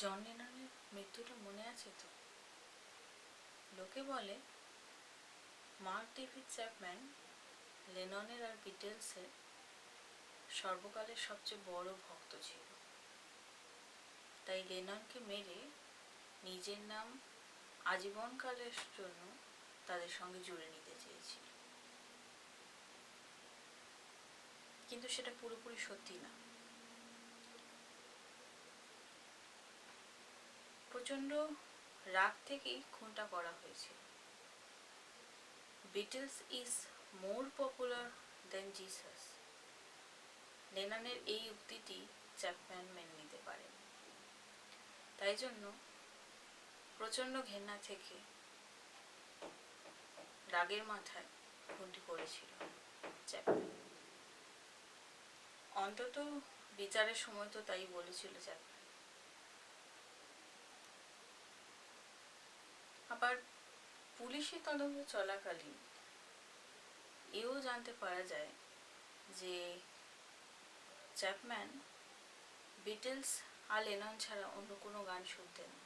জন লেননের মৃত্যুটা মনে আছে তো? লোকে বলে মার্ক ডেভিড চ্যাপম্যান লেননের আর বিটলসের সর্বকালের সবচেয়ে বড় ভক্ত ছিল। তাই লেননকে মেরে নিজের নাম আজীবনকালের জন্য তাদের সঙ্গে জুড়ে নিতে চেয়েছিল, কিন্তু সেটা পুরোপুরি সত্যি না। প্রচণ্ড রাগ থেকেই খুনটা করা হয়েছিল। Beatles is more popular than Jesus, লেননের এই উক্তিটি চ্যাপম্যান মেনে নিতে পারেন। তাই জন্য প্রচণ্ড ঘেন্না থেকে রাগের মাথায় খুনটি করেছিল চ্যাপম্যান। অন্তত বিচারের সময় তো তাই বলেছিল চ্যাপম্যান। আবার পুলিশি তদন্ত চলাকালীন এও জানতে পারা যায় যে চ্যাপম্যান বিটলস আর লেনন ছাড়া অন্য কোনো গান শুনতেন না।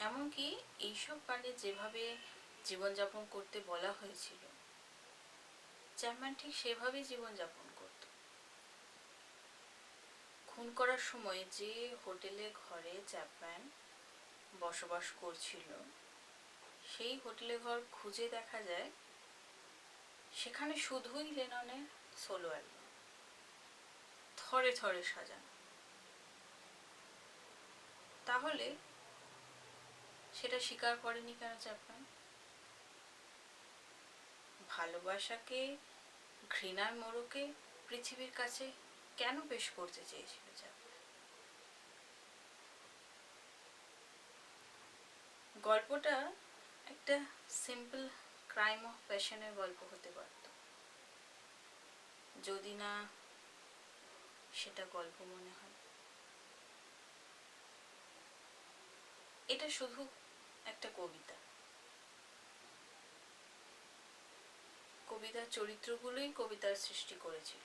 এমনকি এইসব গানে যেভাবে জীবনযাপন করতে বলা হয়েছিল, চ্যাপম্যান ঠিক সেভাবেই জীবনযাপন করত। খুন করার সময় যে হোটেলে ঘরে চ্যাপম্যান বসবাস করছিল, সেই হোটেলে ঘর খুঁজে দেখা যায় সেখানে শুধুই লেননের সোলো অ্যালবাম, থরে থরে সাজানো। তাহলে সেটা স্বীকার করেনি কেন চ্যাপম্যান? ভালোবাসাকে ঘৃণার মোড়কে পৃথিবীর কাছে কেন পেশ করতে চেয়েছিল চ্যাপম্যান? গল্পটা একটা সিম্পল ক্রাইম অফ প্যাশনের গল্প হতে পারত, যদি না সেটা গল্প মনে হয়। এটা শুধু একটা কবিতা। কবিতার চরিত্রগুলোই কবিতার সৃষ্টি করেছিল,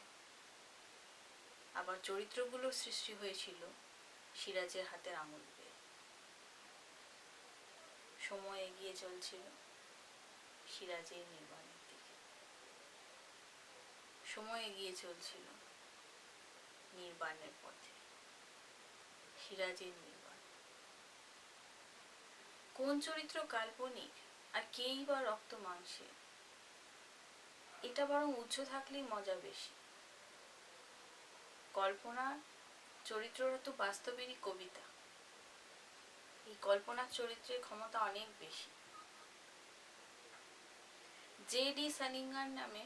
আবার চরিত্রগুলো সৃষ্টি হয়েছিল সিরাজের হাতের আঙুল বেয়ে। সময় এগিয়ে চলছিল সিরাজের নির্বাণের দিকে, সময় এগিয়ে চলছিল নির্বাণের পথে, সিরাজের নির্বাণ। কোন চরিত্র কাল্পনিক আর কেই বা রক্ত মাংসে, এটা বরং উচ্চ থাকলেই মজা বেশি। কল্পনা চরিত্ররা তো বাস্তবেরই কবিতা। এই কল্পনার চরিত্রের ক্ষমতা অনেক বেশি। জে.ডি. সালিঙ্গার নামে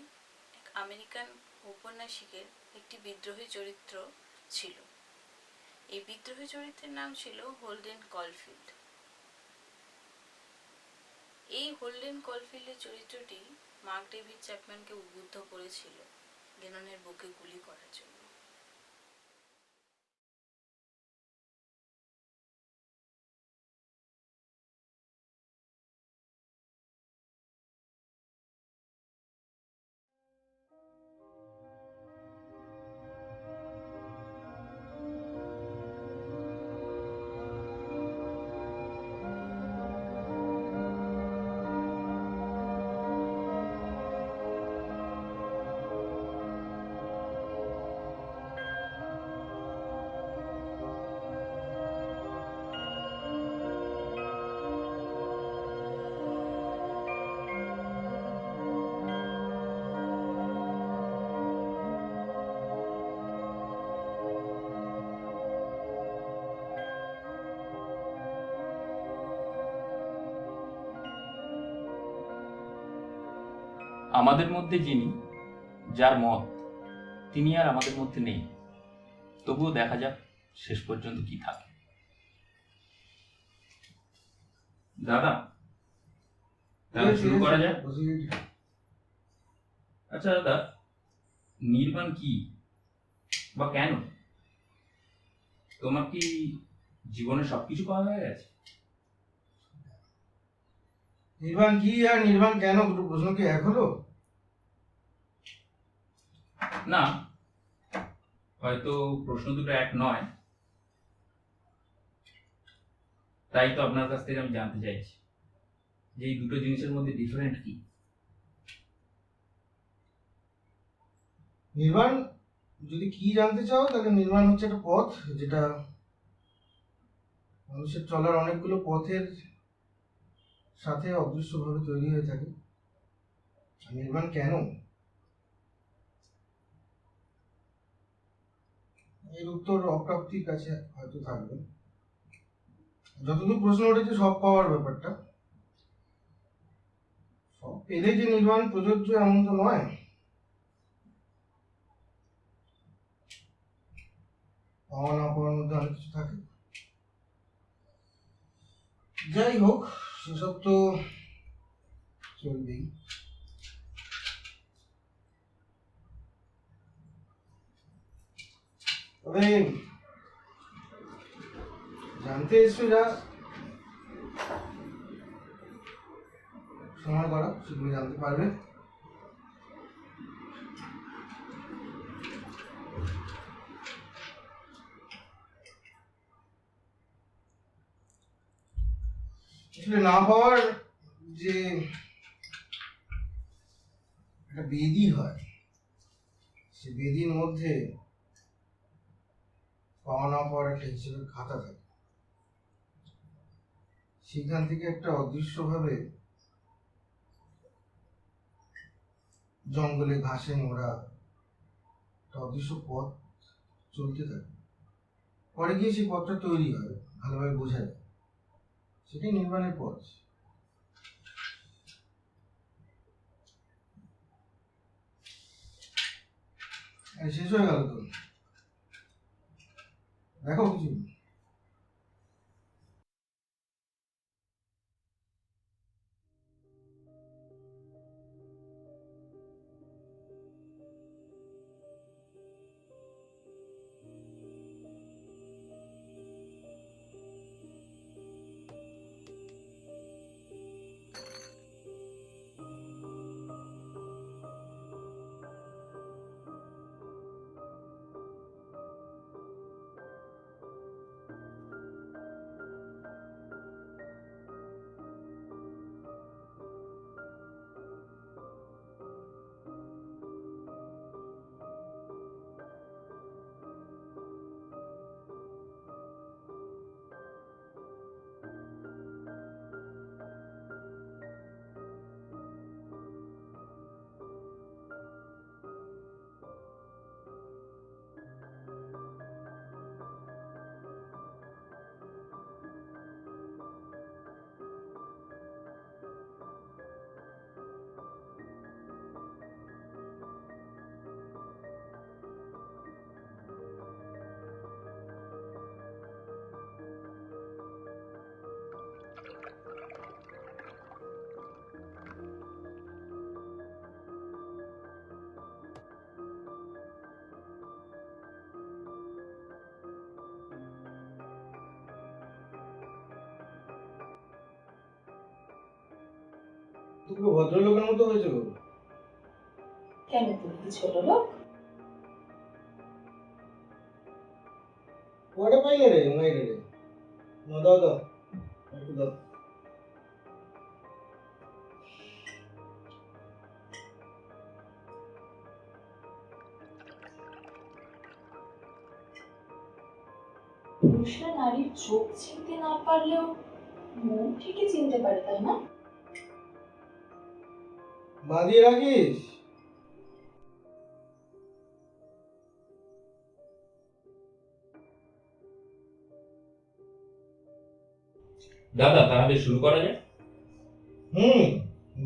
এক আমেরিকান ঔপন্যাসিকের একটি বিদ্রোহী চরিত্র ছিল। এই বিদ্রোহী চরিত্রের নাম ছিল হোল্ডেন কলফিল্ড। এই হোল্ডেন কলফিল্ডের চরিত্রটি মার্ক ডেভিড চ্যাপম্যানকে উদ্বুদ্ধ করেছিল লেননের বুকে গুলি করার জন্য। আমাদের মধ্যে যিনি, যার মত তিনি আর আমাদের মধ্যে নেই, তবুও দেখা যাক শেষ পর্যন্ত কি থাকে। দাদা, তাহলে শুরু করা যায়। আচ্ছা দাদা, নির্বাণ কি বা কেন? তোমার কি জীবনে সবকিছু পাওয়া হয়ে গেছে? নির্বাণ কি আর নির্বাণ কেন, দুটো প্রশ্ন কি এক হলো? না, হয়তো প্রশ্ন দুটো এক নয়, তাই তো আপনার কাছ থেকে আমি জানতে চাইছি যে এই দুটো জিনিসের মধ্যে ডিফারেন্ট কি। নির্বাণ যদি কি জানতে চাও তাহলে নির্বাণ হচ্ছে একটা পথ, যেটা মানুষের চলার অনেকগুলো পথের সাথে অদৃশ্যভাবে তৈরি হয়ে থাকে। আর নির্বাণ কেন, এর উত্তর অপ্রাপ্তির কাছে হয়তো থাকবে। যতদূর প্রশ্ন উঠেছে সব পাওয়ার ব্যাপারটা, সব পেলে যে নির্বাণ প্রযোজ্য এমন তো নয়। পাওয়া না পাওয়ার মধ্যে অনেক কিছু থাকে। যাই হোক, সেসব তো চলবেই। তবে জানতে এসছো যা, সময় করা সেগুলো জানতে পারবে। আসলে না পাওয়ার যে একটা বেদি হয়, সে বেদির মধ্যে পাওয়া না পাওয়ার একটা হিসেবের খাতা থাকে। সেখান থেকে একটা অদৃশ্যভাবে জঙ্গলে ঘাসে মোড়া একটা অদৃশ্য পথ চলতে থাকে। পরে গিয়ে সেই পথটা তৈরি হয়, ভালোভাবে বোঝা যায়, সেটাই নির্মাণের পথ। শেষ হয়ে গেল তো, দেখো কিছু। তুমি ভদ্রলোকের মতো হয়েছে গো। কেন, তুমি কি ছোট লোক? ওটা পাইলে রে মাইরে রে, না দাও দাও একটু দাও। পুরুষরা নারীর চোখ চিনতে না পারলেও মন ঠিকই চিনতে পারে, তাই না? বাঁধিয়ে রাখিস। দাদা, তাহলে শুরু করা যায়। হুম,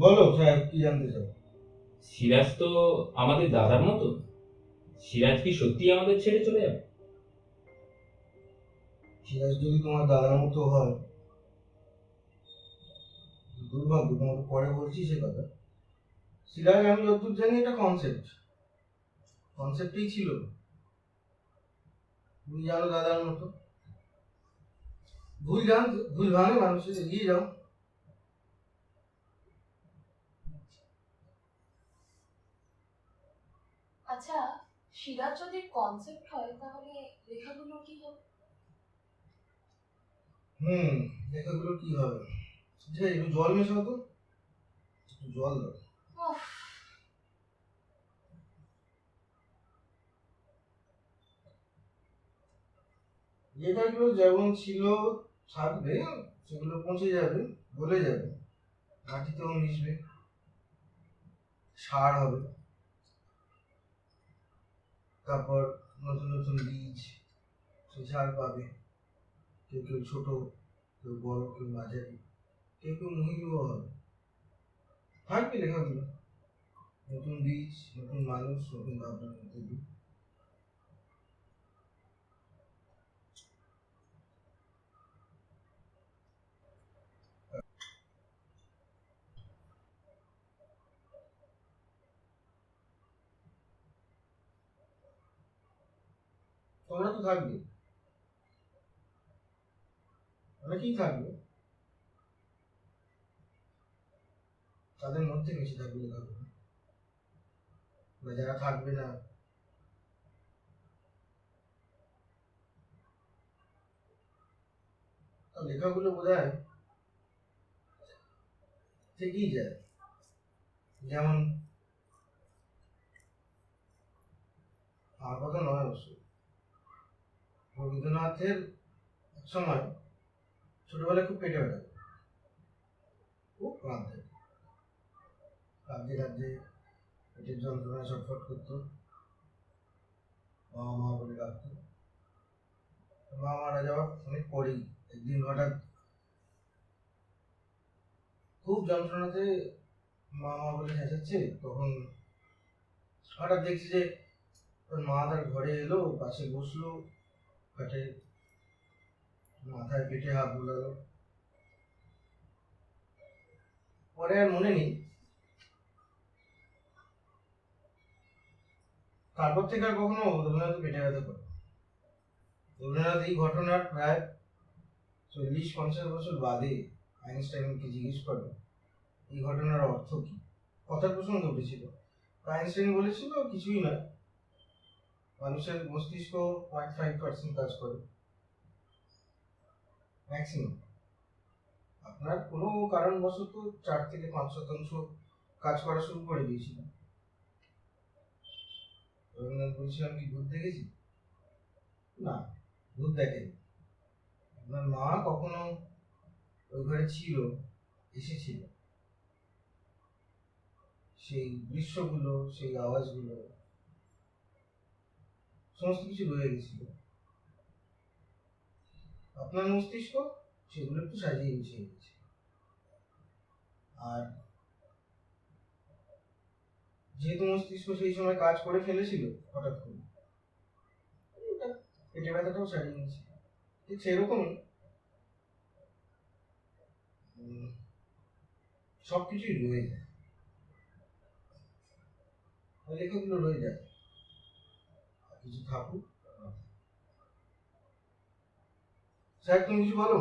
বলো সাহেব, কি জানতে চাও? সিরাজ তো আমাদের দাদার মতো। সিরাজ কি সত্যি আমাদের ছেড়ে চলে যাবে? সিরাজ যদি তোমার দাদার মতো হয়, দুর্ভাগ্য, তোমাকে পরে বলছি সে কথা। সিরাজ আমি যতদূর জানি এটা কনসেপ্টই ছিল। তুমি জানো দাদার মতো, ভুল ভাঙে মানুষের এগিয়ে যাও। আচ্ছা, সিরাজ যদি কনসেপ্ট হয় তাহলে লেখাগুলো কি হবে? লেখাগুলো কি হবে? যে একটু জল মেশাও তো, একটু জল দাও। উফ, লেখাগুলো যেমন ছিল থাকবে, সেগুলো পচে যাবে, গলে যাবে, মাটিতেও মিশবে, সার হবে। তারপর নতুন নতুন বীজ, সেই সার পাবে। কেউ কেউ ছোট, কেউ বড়, কেউ মাঝারি, কেউ কেউ মহিলাও হবে। থাকবে লেখাগুলো, নতুন বীজ, নতুন মানুষ, নতুন ভাবনার মধ্যে দিয়ে। তোমরা তো থাকবে, অনেকেই থাকবে, তাদের মধ্যে বেশি থাকবে লেখাগুলো। বা যারা থাকবে না, তার লেখাগুলো বোধহয় থেকেই যায়। যেমন আমার কথা নয় অবশ্য, রবীন্দ্রনাথের এক সময় ছোটবেলায় খুব পেটে ব্যথা, খুব কাঁদতে কাঁদতে কাঁদতে পেটের যন্ত্রণায় ছটফট করতো, মা মা বলে ডাকতো। মা মারা যাওয়ার অনেক পরেই একদিন হঠাৎ খুব যন্ত্রণাতে মা মা বলে চেঁচাচ্ছে, তখন হঠাৎ দেখছি যে ওর মা তার ঘরে এলো, পাশে বসলো, খাটে মাথায় পেটে হাত বুলালো। পরে আর মনে নেই, তারপর থেকে আর কখনো রবীন্দ্রনাথ পেটে ব্যথা করে। রবীন্দ্রনাথ এই ঘটনার প্রায় 40-50 বছর বাদে আইনস্টাইনকে জিজ্ঞেস করে এই ঘটনার অর্থ কি। কথার প্রসঙ্গে উঠেছিল, আইনস্টাইন বলেছিল কিছুই না, মানুষের মস্তিষ্ক 0.5% কাজ করে ম্যাক্সিমাম। আপনার কোনো কারণবশত 4 থেকে 5% কাজ করা শুরু করে দিয়েছিল। রবীন্দ্রনাথ বলছিলাম কি ভূত দেখেছি? না, ভূত দেখেনি। আপনার মা কখনো ওই ঘরে ছিল, এসেছিল, সেই দৃশ্যগুলো, সেই আওয়াজগুলো, সমস্ত কিছু রয়ে গেছিল। আপনার মস্তিষ্ক সেগুলো একটু সাজিয়ে গুছিয়ে গেছে। আর যেহেতু মস্তিষ্ক সেই সময় কাজ করে ফেলেছিল হঠাৎ করে, ওটা পেটে ব্যথাটাও সারিয়ে নিয়েছে। ঠিক সেরকমই সবকিছুই রয়ে যায়, লেখাগুলো রয়ে যায়, আর কিছু থাকুক। স্যার তুমি কিছু বলো।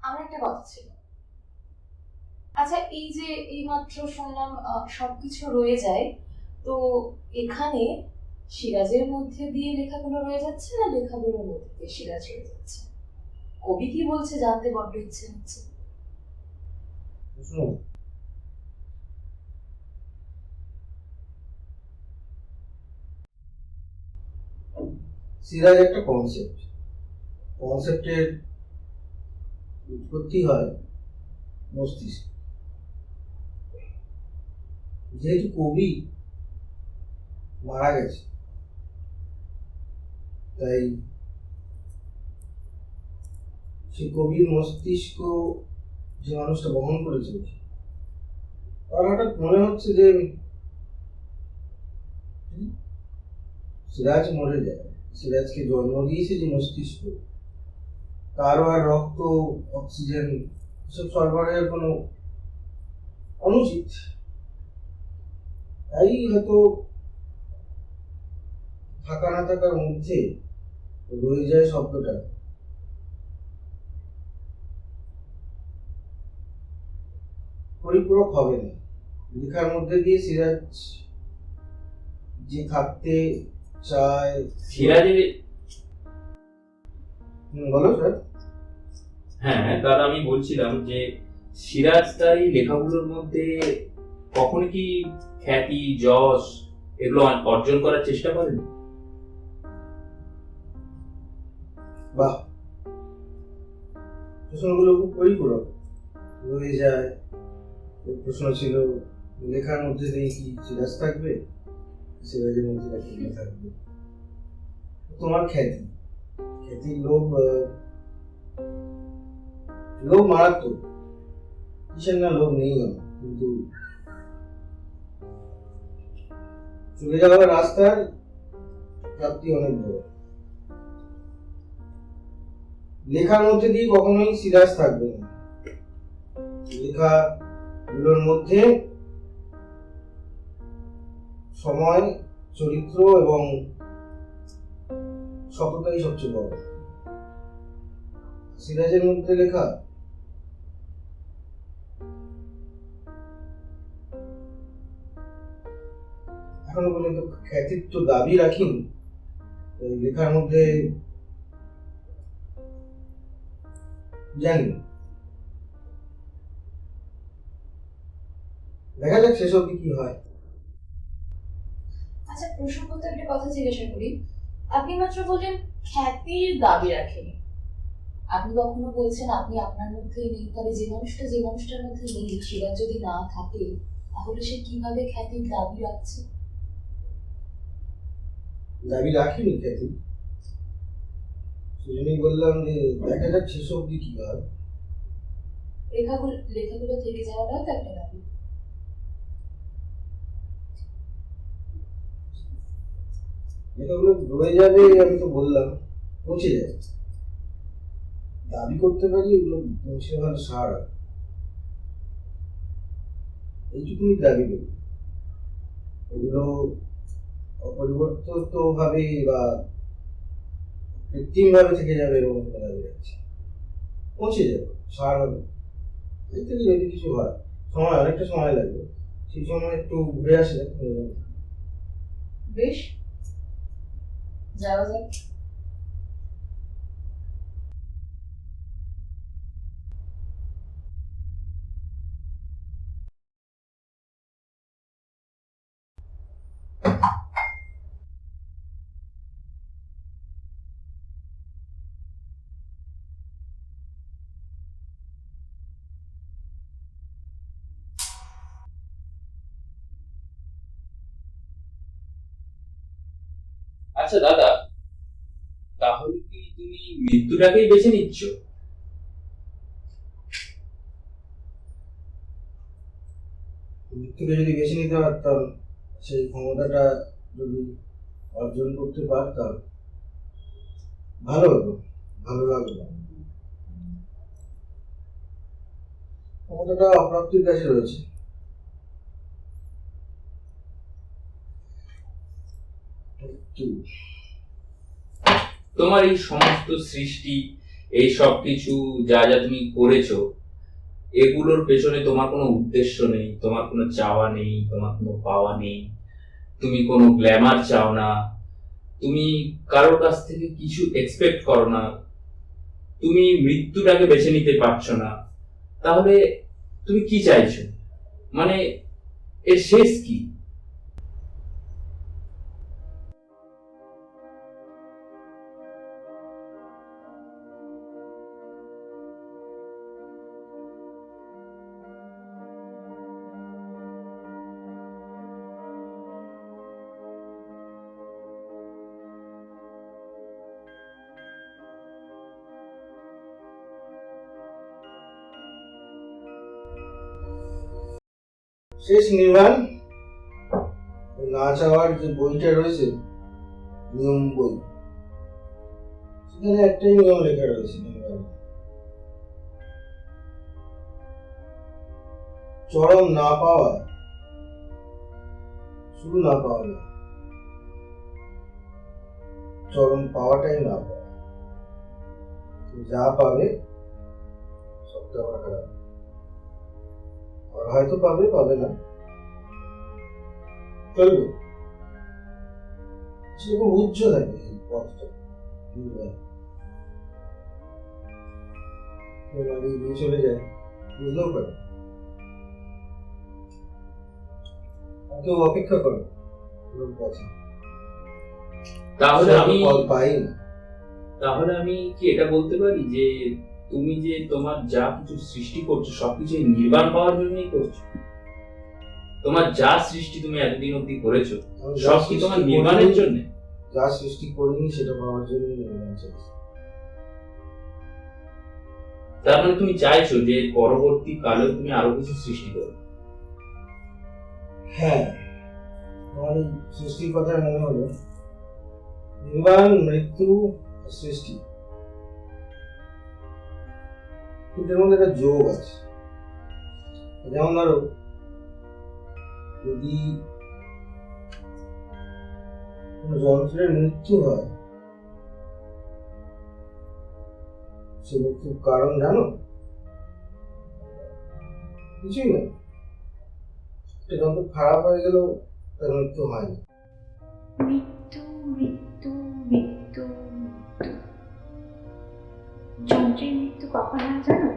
আমার একটা কথা ছিল। আচ্ছা, এই যে এইমাত্র শুনলাম সবকিছু রয়ে যায়, তো এখানে সিরাজের মধ্যে দিয়ে লেখাগুলো রয়ে যাচ্ছে না লেখাগুলোর মধ্যে দিয়ে সিরাজ রয়ে যাচ্ছে? কবি কি বলছে জানতে বড্ড ইচ্ছে হচ্ছে। শুনো, সিরাজ একটা কনসেপ্ট, কনসেপ্টের উৎপত্তি হয় মস্তিষ্ক। যেহেতু কবি মারা গেছে, তাই সে কবির মস্তিষ্ক যে মানুষটা বহন করেছে, তার হঠাৎ মনে হচ্ছে যে সিরাজ মরে যায়, সিরাজকে জন্ম দিয়েছে যে মস্তিষ্ক, তারও আর রক্ত, অক্সিজেন এসব সরবরাহের কোনো অনুচিত। তাই হয়তো থাকা না থাকার মধ্যে রয়ে যায় শব্দটা পরিপূরক হবে না। লেখার মধ্যে দিয়ে সিরাজ যে থাকতে চায়। সিরাজের বলো স্যার। হ্যাঁ, দাদা আমি বলছিলাম যে সিরাজ তার এই লেখাগুলোর মধ্যে কখনো কি খ্যাতি, যশ এগুলো অর্জন করার চেষ্টা করেন? বাহ, প্রশ্নগুলো খুব পরিপূরক রয়ে যায়। প্রশ্ন ছিল লেখার মধ্যে দিয়ে কি সিরাজ থাকবে, সিরাজের মধ্যে নাকি লেখা থাকবে। তোমার খ্যাতি, খ্যাতির লোভ, লোভ মারাত্মক। কিসের না লোভ নেই আমার, কিন্তু চলে যাওয়ার রাস্তার প্রাপ্তি অনেক বড়। লেখার মধ্যে দিয়ে কখনোই সিরাজ থাকবে না। লেখাগুলোর মধ্যে সময়, চরিত্র এবং সততাই সবচেয়ে বড়। সিরাজের মধ্যে লেখা এখনো পর্যন্ত খ্যাতির তো দাবি রাখিনি। লেখার মধ্যে জানি, দেখা যাক শেষ অব্দি কি হয়। আচ্ছা, প্রসঙ্গত একটা কথা জিজ্ঞাসা করি। আপনি মাত্র বললেন খ্যাতির দাবি রাখেনি, আপনি কখনো বলছেন আপনি আপনার মধ্যে নেই। তাহলে যে মানুষটার মধ্যে নেই, সেটা যদি না থাকে, তাহলে সে কিভাবে খ্যাতির দাবি রাখছে? দাবি রাখিনি খ্যাতি, সেজন্যই বললাম যে দেখা যাক শেষ অব্দি কি হয়। লেখাগুলো থেকে যাওয়াটাও তো একটা দাবি। লেখাগুলো রয়ে যাবে, আমি তো বললাম পৌঁছে যাবে। দাবি করতে পারি ওগুলো পৌঁছে ভালো সার, এইটুকুনি দাবি করি। ওগুলো অপরিবর্তিত ভাবে বা কৃত্রিম ভাবে থেকে যাবে এরকম কোনো দাবি রাখছি। পৌঁছে যাবে, সার হবে। এই থেকে যদি কিছু হয়, সময় অনেকটা সময় লাগবে, সেই সময় একটু ঘুরে আসলে বেশ, যাওয়া যাক। আচ্ছা দাদা, তাহলে কি তুমি মৃত্যুটাকেই বেছে নিচ্ছ? মৃত্যুকে যদি বেছে নিতে পারতাম, সেই ক্ষমতাটা যদি অর্জন করতে পারতাম, ভালো হতো, ভালো লাগতো। ক্ষমতাটা অপ্রাপ্তির কাছে রয়েছে। তোমার এই সমস্ত সৃষ্টি, এই সব কিছু যা যা তুমি করেছো, এগুলোর পেছনে তোমার কোনো উদ্দেশ্য নেই, তোমার কোনো চাওয়া নেই, তোমার কোনো পাওয়া নেই, তুমি কোনো গ্ল্যামার চাও না, তুমি কারোর কাছ থেকে কিছু এক্সপেক্ট করো না, তুমি মৃত্যুটাকে বেছে নিতে পারছো না, তাহলে তুমি কি চাইছো? মানে এর শেষ কি? শেষ নির্মাণ, না চাওয়ার যে বইটা রয়েছে, নিয়ম বই, সেখানে একটাই নিয়ম লেখা রয়েছে, চরম না পাওয়া, শুধু না পাওয়া না, চরম পাওয়াটাই না পাওয়া। যা পাবে সবটা আবার খারাপ। আর হয়তো পাবে, পাবে না, চলবে। সেরকম উজ্জ্ব থাকে এই পথটা, কেউ মারিয়ে দিয়ে চলে যায়, বুঝতেও পারে, আর কেউ অপেক্ষা করে পুরো পথে। তাহলে আমি ফল পাই না। তাহলে আমি কি এটা বলতে পারি যে তুমি যে তোমার যা কিছু সৃষ্টি করছো সবকিছু এই নির্বাণ পাওয়ার জন্যই করছো? তোমার যা সৃষ্টি তুমি এতদিন অব্দি করেছো আমি যা সব কি সৃষ্টি তোমার নির্বাণের করিনি- জন্য? যা সৃষ্টি করিনি সেটা পাওয়ার জন্য নির্মাণ চলছে। তার মানে তুমি চাইছো যে পরবর্তী কালেও তুমি আরো কিছু সৃষ্টি করো? হ্যাঁ, আমার এই সৃষ্টির কথা মনে হলো, নির্বাণ, মৃত্যু, আর সৃষ্টি, কিন্তু এর মধ্যে একটা যোগ আছে। যেমন ধরো, যদি কোনো যন্ত্রের মৃত্যু হয়, সে মৃত্যুর কারণ জানো? কিছুই না, একটা যন্ত্র খারাপ হয়ে গেল, তার মৃত্যু হয়নি। মৃত্যু মৃত্যু মৃত্যু মৃত্যু। যন্ত্রের মৃত্যু কখন হয় জানো?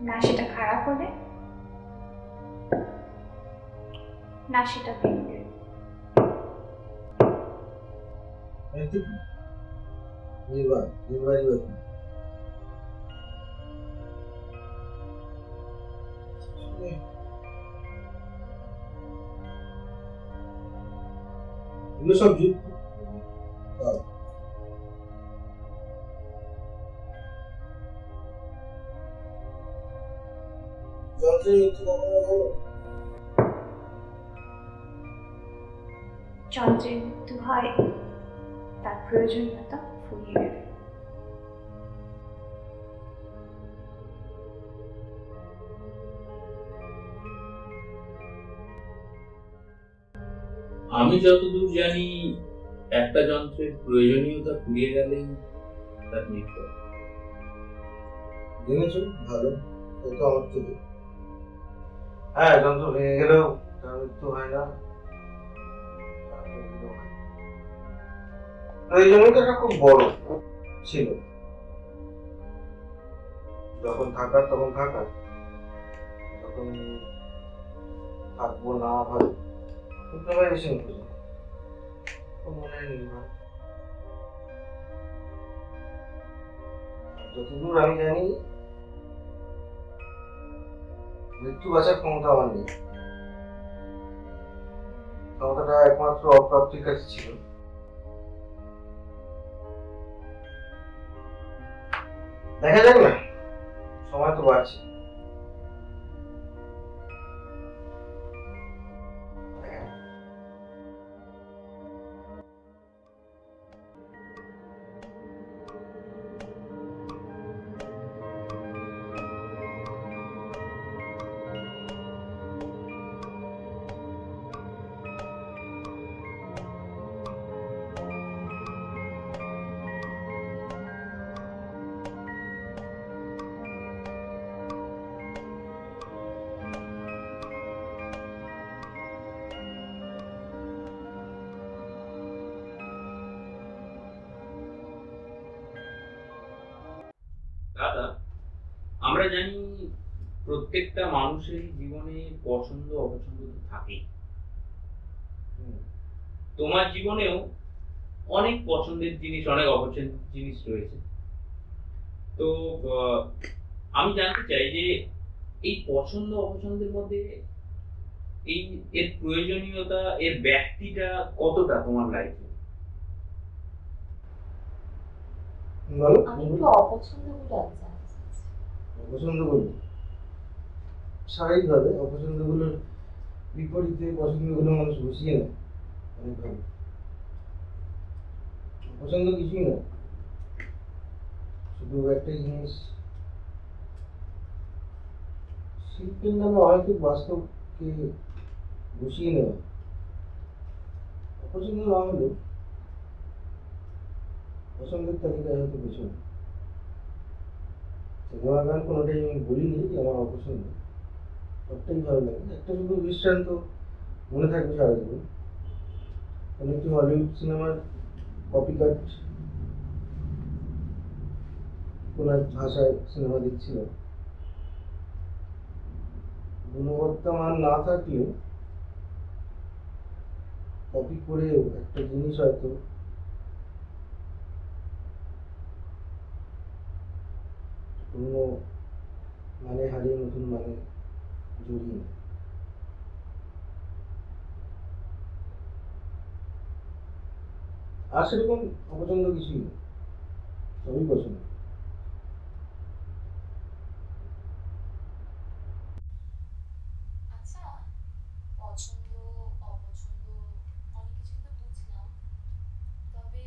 না সেটা খারাপ হলে, না সেটা ভেঙে। মৃত্যু কি? নির্বাণ, নির্বাণই বা কি? এগুলো সব যুক্ত। যন্ত্রের মৃত্যু কখনো হলো? যন্ত্রের মৃত্যু হয় তার প্রয়োজনীয়তা ফুরিয়ে গেলে। আমি যতদূর জানি একটা যন্ত্রের প্রয়োজনীয়তা ফুরিয়ে গেলেই তার মৃত্যু হয়। জেনেছো? ভালো, কত আমার থেকে। হ্যাঁ, যন্ত্র ভেঙে গেলেও তার মৃত্যু হয় না, এই জন্যই তো এটা খুব বড় ছিল। যখন থাকার তখন থাকার, যখন থাকবো না ভালো, কিন্তু আমার এসে মনে হয় নির্ভর। যতদূর আমি জানি, মৃত্যু বাঁচার ক্ষমতা আমার নেই। ক্ষমতাটা একমাত্র অপ্রাপ্তির কাছে ছিল। দেখা যাক না, সময় তো বাড়ছে। দাদা, আমরা জানি প্রত্যেকটা মানুষের জীবনে পছন্দ অপছন্দ তো থাকেই। তোমার জীবনেও অনেক পছন্দের জিনিস, অনেক অপছন্দের জিনিস রয়েছে। তো আমি জানতে চাই যে এই পছন্দ অপছন্দের মধ্যে এই এর প্রয়োজনীয়তা, এর ব্যক্তিটা কতটা তোমার লাইফে? বলো, আমি একটু অপছন্দগুলো জানতে চাচ্ছি। অপছন্দগুলো স্বাভাবিকভাবে, অপছন্দগুলোর বিপরীতে পছন্দগুলো মানুষ বসিয়ে নেয় অনেকভাবে। পছন্দ কিছুই না, শুধু একটাই জিনিস, শিল্পের নামে অহেতুক বাস্তবকে বসিয়ে নেওয়া। অপছন্দ না হলে পছন্দের তালিকায় হয়তো পেছনে। সিনেমা গান কোনোটাই আমি বলিনি যে আমার অপছন্দ, সবটাই ভালো লাগে। একটা শুধু দৃষ্টান্ত মনে থাকবে সারা জীবন। কোনো একটি হলিউড সিনেমার কপিকাট কোনো এক ভাষায় সিনেমা দেখছিল, গুণগত মান না থাকলেও কপি করেও একটা জিনিস হয়তো পুরনো মানে হারিয়ে নতুন মানে জড়িয়ে নেয়। আর সেরকম অপছন্দ কিছুই নেই, সবই পছন্দ। আচ্ছা, পছন্দ অপছন্দ অনেক কিছুই তো বুঝলাম, তবে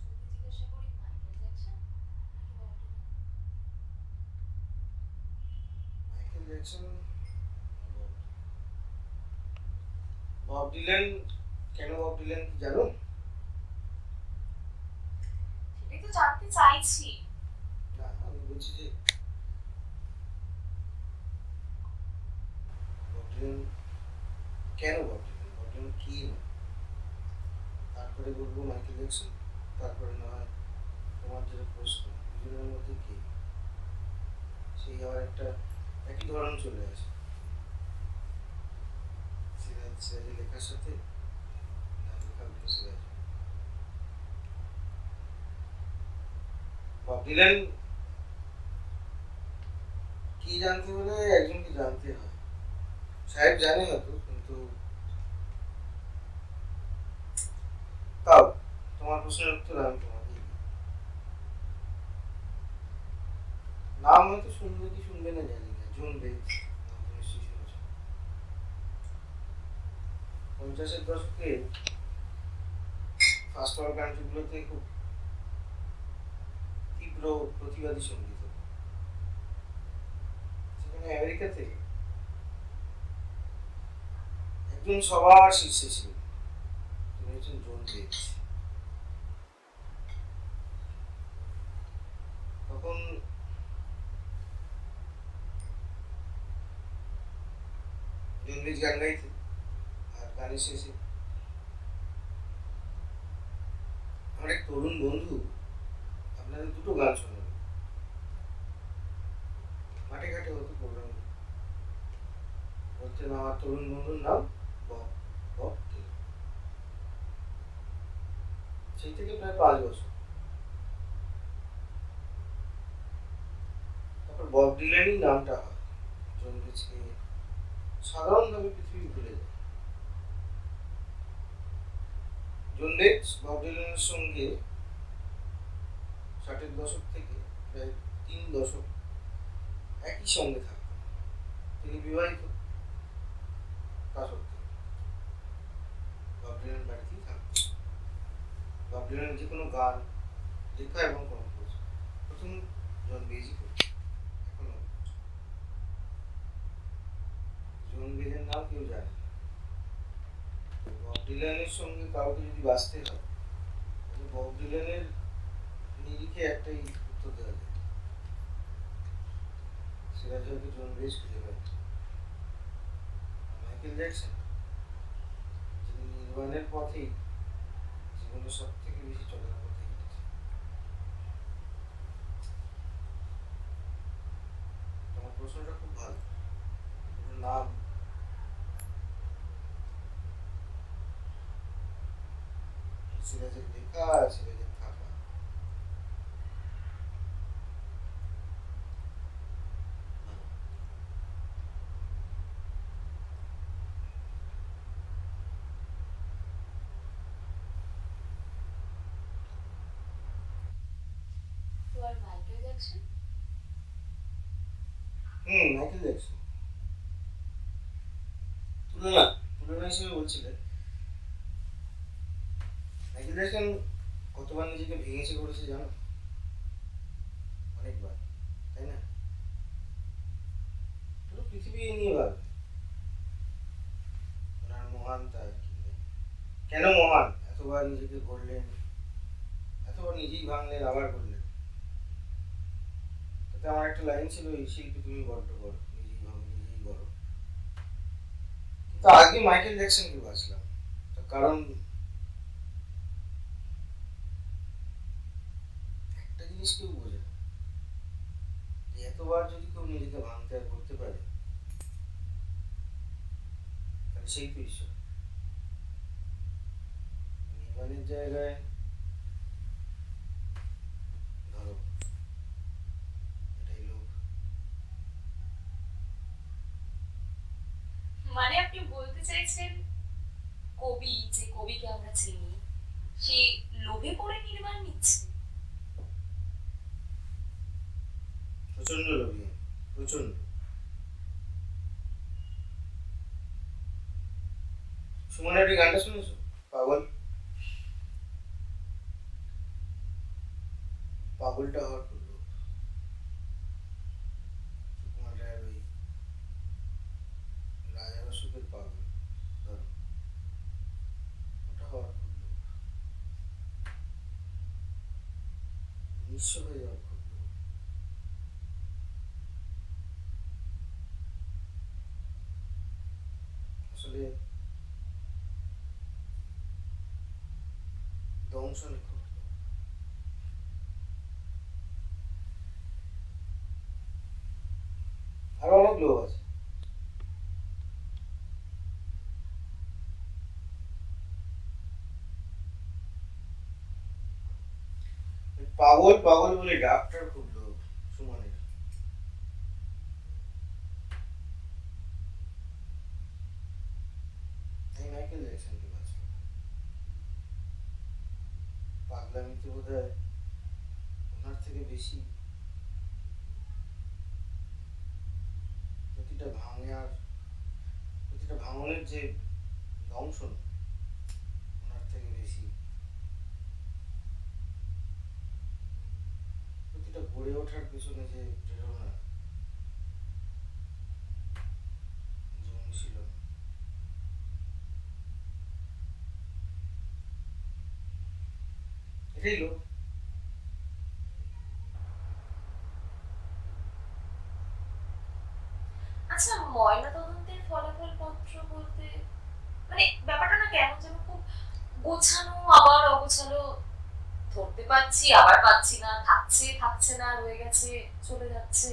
যদি জিজ্ঞাসা করি মাইকেল জ্যাকসন নাকি Bob Dylan? Michael Jackson, Bob Dylan. কেন বব ডিলান কি জানো? সেটাই তো জানতে চাইছি। না, আমি বলছি যে বব ডিলান কেন, বব ডিলান, বব ডিলান কি না, তারপরে বলবো মাইকেল জ্যাকসন, তারপরে না হয় তোমার যেটা প্রশ্ন দুজনের মধ্যে কে, সেই আবার একটা একই ধরন চলে আসে সিরাজের লেখার সাথে, না লেখা উল্টো সিরাজ। বব ডিলান কি জানতে হলে একজনকে জানতে হয়, সাহেব জানে হয়তো, কিন্তু তাও তোমার প্রশ্নের উত্তর আমি তোমাকে দিই। নাম হয়তো শুনবে কি শুনবে না জানি না, জন বেজ, নাম তো নিশ্চয়ই শুনেছ। 50-এর দশকে ফার্স্ট ওয়ার্ল্ড কান্ট্রিগুলোতে খুব তীব্র প্রতিবাদী সঙ্গীত হতো। সেখানে আমেরিকাতে একজন সবার শীর্ষে ছিল, তিনি হচ্ছেন জন বেজ। তখন জন বেজ গান গাইতেন, আর গানের শেষে আমার এক তরুণ বন্ধু আপনাদের দুটো গান শোনাবে, মাঠে ঘাটে হতো প্রোগ্রাম, বলতেন আমার তরুণ বন্ধুর নাম বব, বব ডিলান। সেই থেকে প্রায় 5 বছর, তারপর বব ডিলানই নামটা হয়। জন বেজকে সাধারণভাবে পৃথিবী ভুলে যায়। জন বেজ বব ডিলানের সঙ্গে 60-এর দশক থেকে প্রায় 3 দশক একই সঙ্গে থাকতেন। তিনি বিবাহিত, তা সত্ত্বেও বব ডিলান বাড়িতেই থাকতেন। বব ডিলানের যে কোনো গান লেখা এবং কম্পোজ প্রথম জন বেজই করতেন। এখনো জন বেজের নাম কেউ জানে না। তো বব ডিলানের সঙ্গে কাউকে যদি বাঁচতে হয়, তাহলে বব ডিলানের নিরিখে একটাই উত্তর দেওয়া যায়, সেটা হয়তো জন বেজ খুঁজে পায়। মাইকেল জ্যাকসন, যিনি নির্মাণের পথেই জীবনের সব থেকে বেশি চলার পথে হেঁটেছে। তোমার প্রশ্নটা খুব ভালো। ওর নাম সিরাজের লেখা আর সিরাজের থাকা। তো আর মাইকেল জ্যাকসন? মাইকেল জ্যাকসন তুলনা, তুলনা হিসেবে বলছিলেন। মাইকেল জ্যাকসন কতবার নিজেকে ভেঙেছে করেছে জানো? অনেকবার, তাই না? পুরো পৃথিবী এই নিয়ে ভাবে ওনার মহান তার কি নেই। কেন মহান? এতবার নিজেকে গড়লেন, এতবার নিজেই ভাঙলেন, আবার গড়লেন। তো তাতে আমার একটা লাইন ছিল, এই শিল্পী তুমি বড্ড করো, নিজেই ভাবো নিজেই করো। কিন্তু আগে মাইকেল জ্যাকসনকে বাঁচলাম, তার কারণ একটা জিনিস কেউ বোঝে না, যে এতবার যদি কেউ নিজেকে ভাঙতে আর করতে পারে, তাহলে সেই তো ঈশ্বর। নির্মাণের জায়গায় ধরো এটাই লোক। মানে আপনি বলতে চাইছেন কবি, যে কবিকে আমরা চিনি, সে লোভে পড়ে নির্মাণ নিচ্ছে? প্রচন্ড লোভী আমি, প্রচন্ড। সুমনের ওই গানটা শুনেছো, পাগল? পাগলটা হওয়ার খুব লোভ। সুকুমার রায়ের ওই রাজা রসুকের পাগল, ধরো ওটা হওয়ার খুব লোভ। নিঃস্ব হয়ে যাওয়ার খুব লোভ। আসলে দংশনে খুব লোভ। আরো অনেক লোভ আছে। ওই পাগল পাগল বলে ডাক্তার খুব লোভ সুমনের। তাই মাইকেল জ্যাকসনকে বাঁচলাম। পাগলামিতে বোধ হয় ওনার থেকে বেশি প্রতিটা প্রতিটা ভাঙনের যে দংশন, ওনার থেকে বেশি প্রতিটা গড়ে ওঠার পেছনে যে প্রেরণা, যে অনুশীলন, এটাই লোক। আচ্ছা, ময়না তদন্তের ফলাফল পত্র বলতে মানে ব্যাপারটা না কেমন যেন খুব গোছানো আবার অগোছালো, ধরতে পারছি আবার পাচ্ছি না, থাকছে থাকছে না, রয়ে গেছে চলে যাচ্ছে।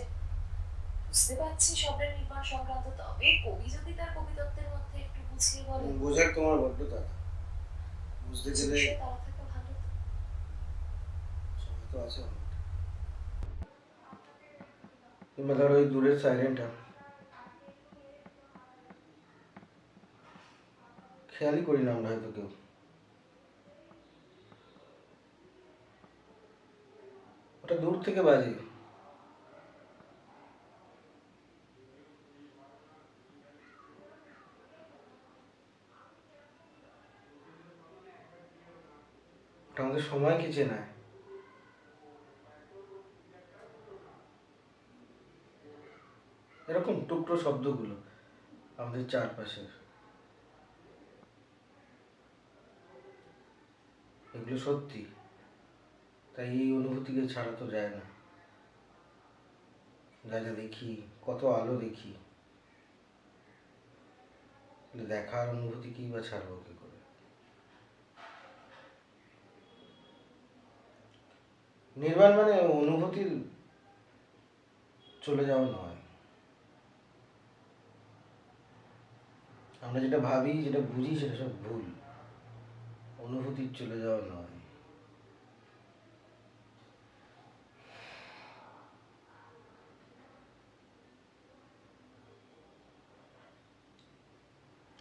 বুঝতে পারছি শব্দের নির্মাণ সংক্রান্ত, তবে কবি যদি তার কবিতত্ত্বের মধ্যে একটু বুঝিয়ে বলেন। বোঝার তোমার বড্ড তাড়া, বুঝতে কিছু গেলে বিষয়ে তারা থাকা ভালো তো। সময় তো আছে অনেকটা। কিংবা ধরো ওই দূরের সাইলেন্টটা খেয়ালই করি না আমরা হয়তো কেউ। ওটা দূর থেকে বাজে, ওটা আমাদের সময়কে চেনায়। এরকম টুকরো শব্দগুলো আমাদের চারপাশের, এগুলো সত্যি। তাই এই অনুভূতিকে ছাড়া তো যায় না। যা যা দেখি, কত আলো দেখি, দেখার অনুভূতিকেই বা ছাড়বো কি করে? নির্বাণ মানে অনুভূতির চলে যাওয়া নয়। আমরা যেটা ভাবি, যেটা বুঝি, সেটা সব ভুল। অনুভূতির চলে যাওয়া নয়।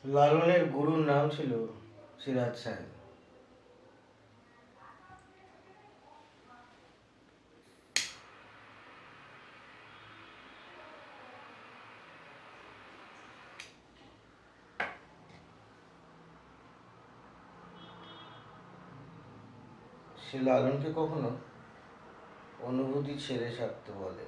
লালনের গুরুর নাম ছিল সিরাজ সাহেব। সে লালনকে কখনো অনুভূতি ছেড়ে ছাড়তে বলে।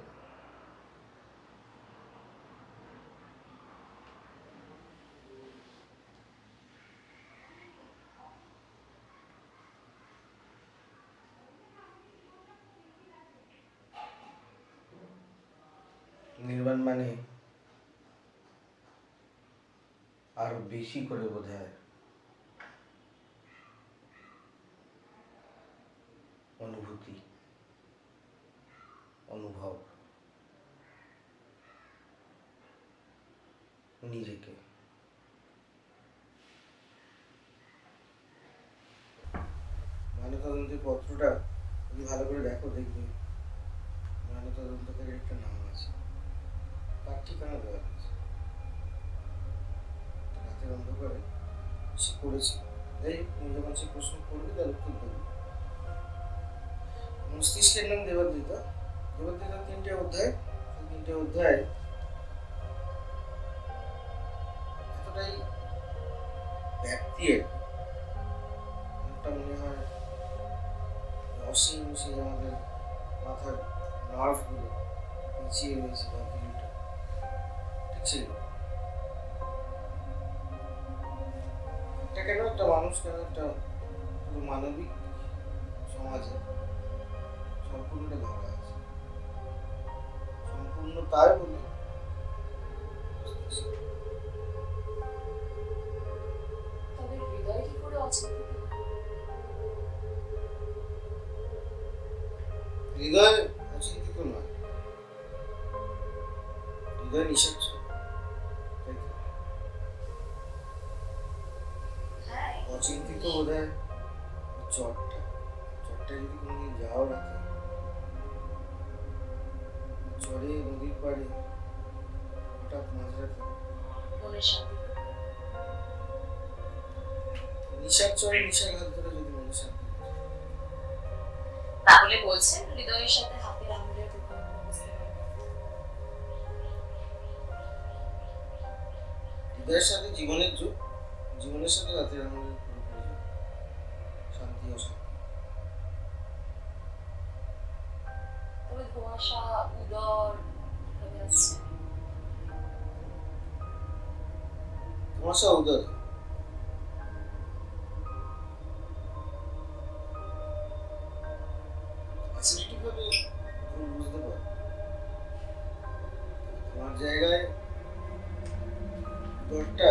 মানে আরো বেশি করে বোধহয় অনুভূতি, অনুভব, নিজেকে। ময়নাতদন্তের পত্রটা যদি ভালো করে দেখো দেখবে ময়নাতদন্তকারীর একটা নাম আছে, তার ঠিকানা দেওয়া আছে। রাতের অন্ধকারে সে করেছে। এই তুমি যখন সে প্রশ্ন করবে তার উত্তর দেবে। মস্তিষ্কের নাম দেবাদ্রিতা। দেবাদ্রিতার 3টে অধ্যায়, সেই 3টে অধ্যায় এতটাই ব্যক্তি একটা মনে হয় অসীম, সেই আমাদের মাথার নার্ভগুলো পিছিয়ে রয়েছে বা ভিড়টা ঠিক ছিল। একটা কেন একটা মানুষ, কেন একটা পুরো মানবিক সমাজে সম্পূর্ণটা ধরা আছে, সম্পূর্ণ তাই বলে তবে হৃদয় কি করে অচিন্তিত? হৃদয় অচিন্তিত নয়, হৃদয় নিঃস্বার্থ। তাই তো? হ্যাঁ, অচিন্তিত বোধহয় চটটা যদি কোনোদিন যাও রাতে, চরে নদীর পাড়ে হঠাৎ মাঝরাতে মনের শান্তি। নিশার চরে নিশার হাত ধরে যদি মনের শান্তি হয়। তাহলে বলছেন হৃদয়ের সাথে হাতের আঙুলের প্রভাব বুঝতে পারবে। হৃদয়ের সাথে জীবনের যোগ, জীবনের সাথে রাতের আঙুলের পুরোপুরি যোগ, শান্তি অশান্তি। তবে ধোঁয়াশা উদর কিভাবে আসছে? ধোঁয়াশা উদর অ্যাসিডিটি ভাবে ভুল বুঝতে পারো। তোমার জায়গায় উদরটা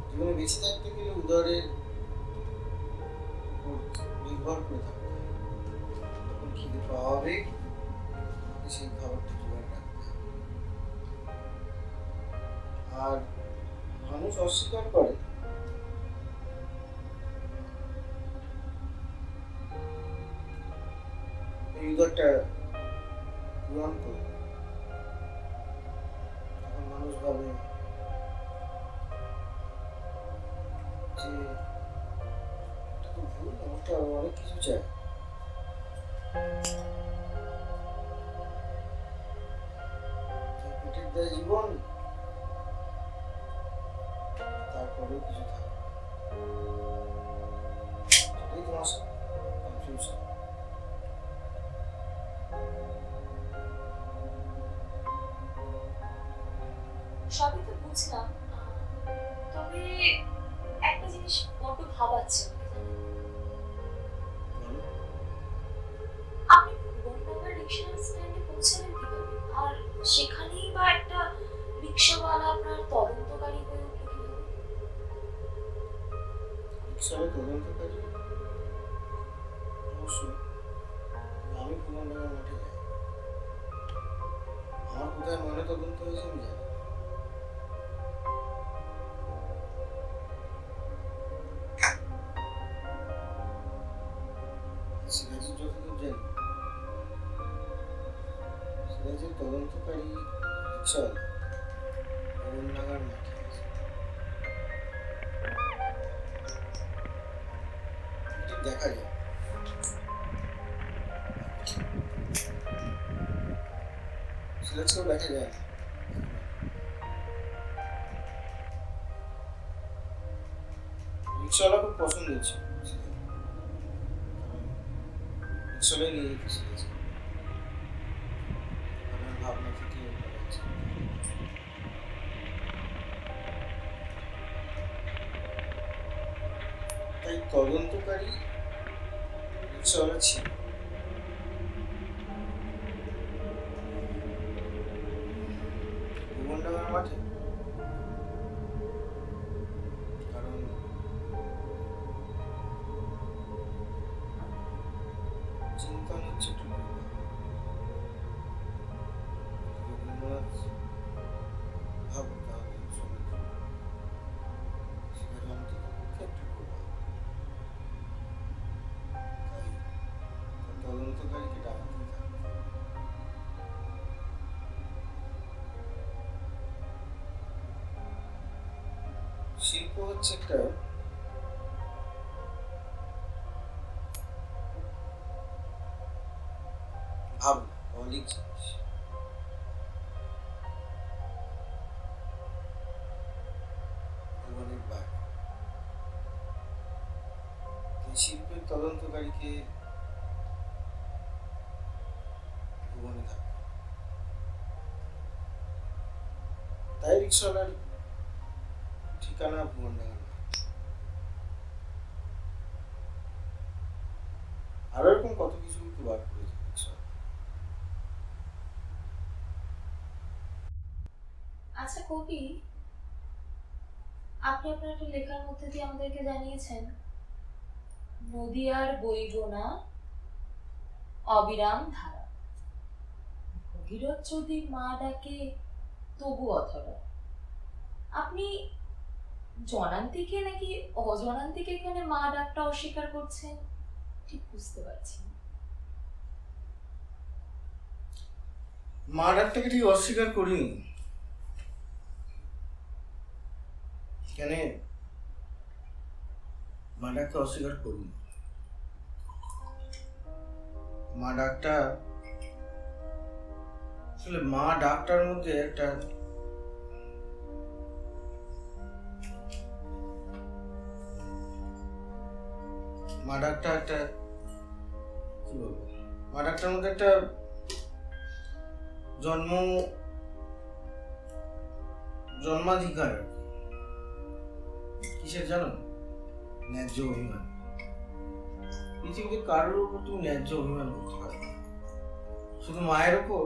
জীবনে বেঁচে থাকতে গেলে উদরের উপর নির্ভর করে থাকতে হয়। তখন খিদে পাওয়া হবে, সেই খাবারটা জোগাড় রাখতে হবে। আর মানুষ অস্বীকার করে এই উদরটা পূরণ করে। তখন মানুষ ভাবে যে এটা তো ভুল, আমাকে আরো অনেক কিছু চাই। পেটের দায় জীবন, তারপরেও কিছু থাকে, সেটাই তোমার কনফিউশন। সবই তো বুঝলাম, তবে একটা জিনিস বড্ড ভাবাচ্ছে আমাকে, জানেন? আপনি বনডাঙ্গা রিক্সা স্ট্যান্ডে পৌঁছালেন কিভাবে? আর সেখানেই বা একটা রিক্সাওয়ালা আপনার তদন্তকারী হয়ে উঠল কিভাবে? রিক্সাওয়ালা তদন্তকারী অবশ্যই। আমি পুনর্নগর মাঠে যাই, আমার কোথায় ময়নাতদন্ত হয়েছে আমি জানি। সিরাজের যতদূর জানি, সিরাজের তদন্তকারী রিক্সাওয়ালা বনডাঙ্গার মাঠে আছে। এটা দেখা যায়, সিরাজকেও দেখা যায় না। রিক্সাওয়ালা খুব পছন্দ হচ্ছে, রিক্সাওয়ালাই নিয়ে যেতে সিরাজকে। আমার ভাবনা থেকে আছে। তাই তদন্তকারী রিক্সাওয়ালা ছিল। ভুবনডাঙ্গার মাঠে, কারণ চিন্তন হচ্ছে একটু রবীন্দ্রনাথ ভাব তাহলে সমুদ্র, সেখানে অন্তত পক্ষে একটু প্রভাব। তাই তদন্তকারীকে ডাকাতেই থাকবে। শিল্প হচ্ছে একটা ভাবনা, মৌলিক জিনিস। ভগবানের বাইরে এই শিল্পের তদন্তকারীকে ভুবনে থাকে। তাই রিক্সাওয়ালার ঠিকানা ভুবনডাঙ্গা নয়। আরো এরকম কত কিছু তো বার করেছে রিক্সাওয়ালা। আচ্ছা কবি, আপনি আপনার একটা লেখার মধ্যে দিয়ে আমাদেরকে জানিয়েছেন নদীয়ার বইগোনা অবিরাম ধারা, ভগীরথ যদি মা ডাকে তবু অথরা। আপনি জনান্তিকে নাকি অজনান্তিকে এখানে মা ডাকটা অস্বীকার করছেন ঠিক বুঝতে পারছি না। মা ডাকটাকে ঠিক অস্বীকার করিনি। কেন মা ডাকটা অস্বীকার করিনি? মা ডাকটা আসলে মা ডাকটার মধ্যে একটা মা ডাকটা একটা কি বলবো, মা ডাকটার মধ্যে একটা জন্মাধিকার আর কি। কিসের জানো? ন্যায্য অভিমান। পৃথিবীতে কারোর উপর তুমি ন্যায্য অভিমান করতে পারো না। শুধু মায়ের উপর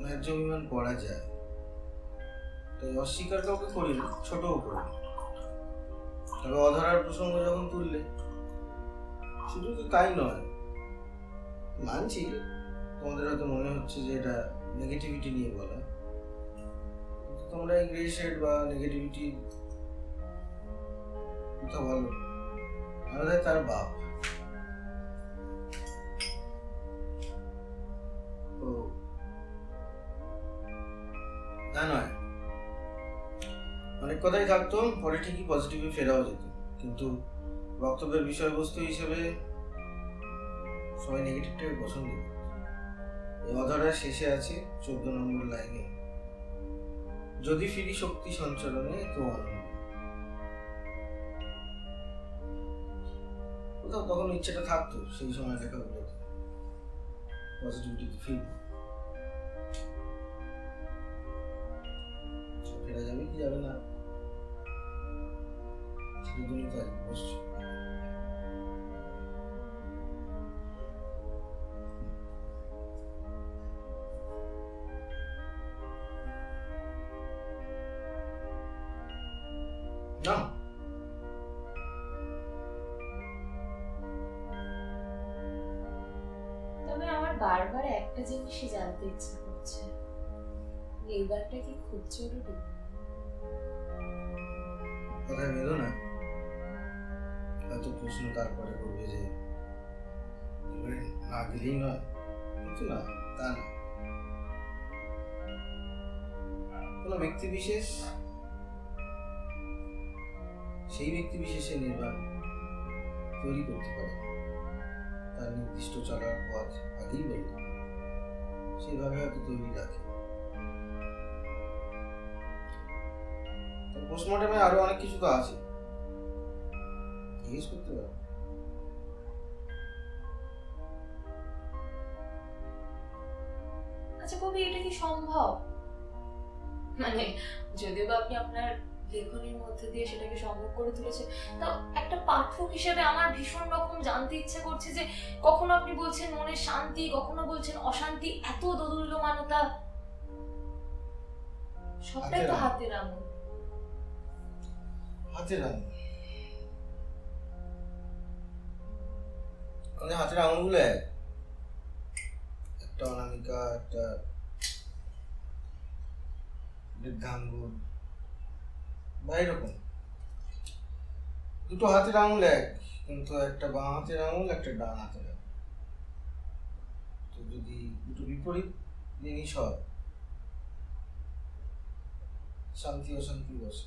ন্যায্য অভিমান করা যায়। তাই অস্বীকার কাউকে করিনি, ছোটও করিনি। তবে অধরার প্রসঙ্গ যখন তুললে, শুধু তো তাই নয়, মানছি তোমাদের হয়তো মনে হচ্ছে যে এটা নেগেটিভিটি নিয়ে বলা, কিন্তু তোমরা এই গ্রে শেড বা নেগেটিভিটি কথা বলো, আমাদের তার বাপ। তো তা নয়, অনেক কথাই থাকতো, পরে ঠিকই পজিটিভে ফেরাও যেত, কিন্তু বক্তব্যের বিষয়বস্তু হিসেবে সবাই নেগেটিভটাকে পছন্দ করে। এই অধরার শেষে আছে 14 নম্বর লাইনে, যদি ফিরি শক্তি সঞ্চালনে তো অনন্য। কোথাও তখন ইচ্ছেটা থাকতো সেই সময় লেখাগুলোতে পজিটিভিটি ফিল ফেরা যাবে কি যাবে না সেগুলোই তাই অবশ্যই। না তবে আমার বারবার একটা জিনিসই জানতে ইচ্ছে করছে, এইবারটা কি খুব জরুরি? কথায় বেরো না, হয়তো প্রশ্ন তারপরে করবে যে এবারে না গেলেই নয়, কিন্তু না, তা না। কোনো ব্যক্তি বিশেষ সেই ব্যক্তি বিশেষের নির্বাণ তৈরি করতে পারে, তার নির্দিষ্ট চলার পথ আগেই বলতে সেইভাবে হয়তো তৈরি রাখে। পোস্টমর্টমে আরো অনেক কিছু তো আছে, জিজ্ঞেস করতে পারো। আচ্ছা কবি, এটা কি সম্ভব? মানে যদিও বা আপনি আপনার লেখনের মধ্যে দিয়ে সেটাকে সম্ভব করে তুলেছে। তো একটা পাঠক হিসেবে আমার ভীষণ রকম জানতে ইচ্ছে করছে যে কখনো আপনি বলছেন মনের শান্তি, কখনো বলছেন অশান্তি, এত দোদুল্যমানতা, সবটাই তো হাতের আঙুল। হাতের আঙুল মানে হাতের আঙুলগুলো একটা অনামিকা, একটা বৃদ্ধাঙ্গুল বা এরকম দুটো হাতের আঙুল এক, কিন্তু একটা বাঁ হাতের আঙুল, একটা ডান হাতের আঙুল। তো যদি দুটো বিপরীত জিনিস হয়, শান্তি অশান্তি বসে।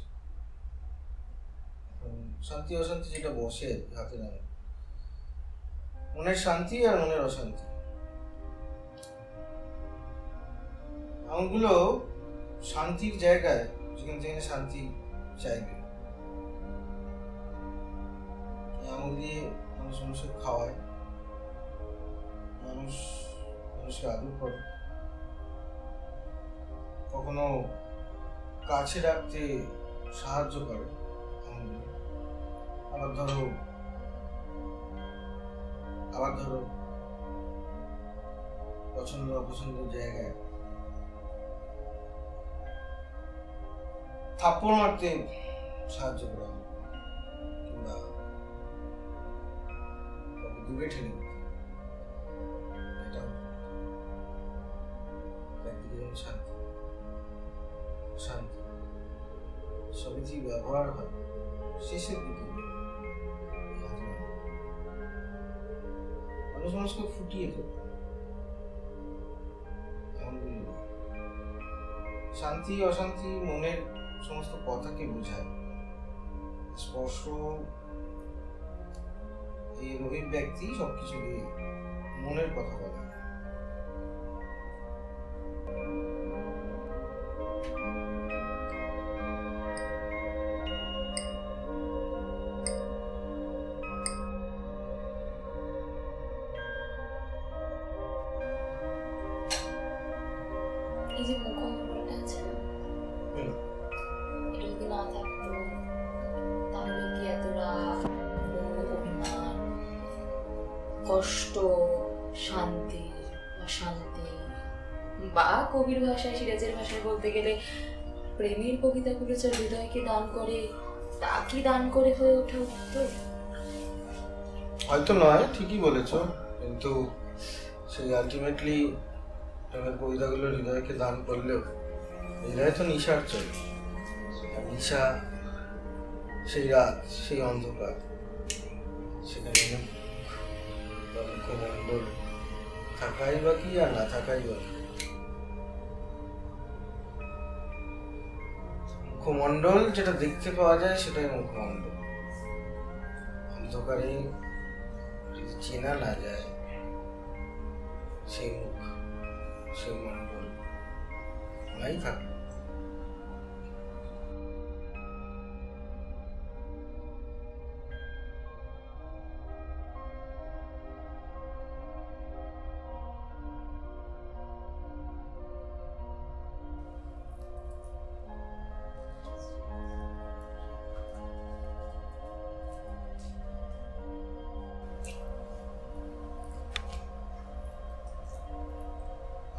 এখন শান্তি অশান্তি যেটা বসে হাতের আঙুল, মনের শান্তি আর মনের অশান্তি, আঙুলগুলো শান্তির জায়গায়, যেখানে শান্তি চাইবে, আঙুল দিয়ে মানুষ মানুষকে খাওয়ায়, মানুষকে আদর করে, কখনো কাছে রাখতে সাহায্য করে আঙুলগুলো। আবার ধরো পছন্দ অপছন্দের জায়গায় থাপ্পড় মারতে সাহায্য করা, কিংবা দূরে ঠেলে দিতে। এটাও একদিকে যেমন শান্তি শান্তি সবই যে ব্যবহার হয় শেষের দিকে মানুষকে ফুটিয়ে তোলে। শান্তি অশান্তি মনের সমস্ত কথাকে বোঝায়। স্পর্শ এই রোগীর ব্যক্তি সবকিছু দিয়ে মনের কথা বলে। এই যে মুখমণ্ডলটা আছে না, এটা যদি না থাকতো তাহলে কি এত রাগ, অভিমান, কষ্ট, শান্তি, অশান্তি, বা কবির ভাষায়, সিরাজের ভাষায় বলতে গেলে প্রেমের কবিতাগুলো যে হৃদয়কে দান করে, তা কি দান করে হয়ে ওঠা উত্তর? হয়তো নয়, ঠিকই বলেছো, কিন্তু সেই আলটিমেটলি প্রেমের কবিতাগুলো হৃদয়কে দান করলেও হৃদয় তো নিশার চলে। নিশা, সেই রাত, সেই অন্ধকার, সেখানে মুখমণ্ডল থাকাই বা কি আর না থাকাই বা কি। মুখমণ্ডল যেটা দেখতে পাওয়া যায় সেটাই মুখমণ্ডল। অন্ধকারে যদি চেনা না যায় সেই মুখ, সেই মণ্ডল নাই থাকে।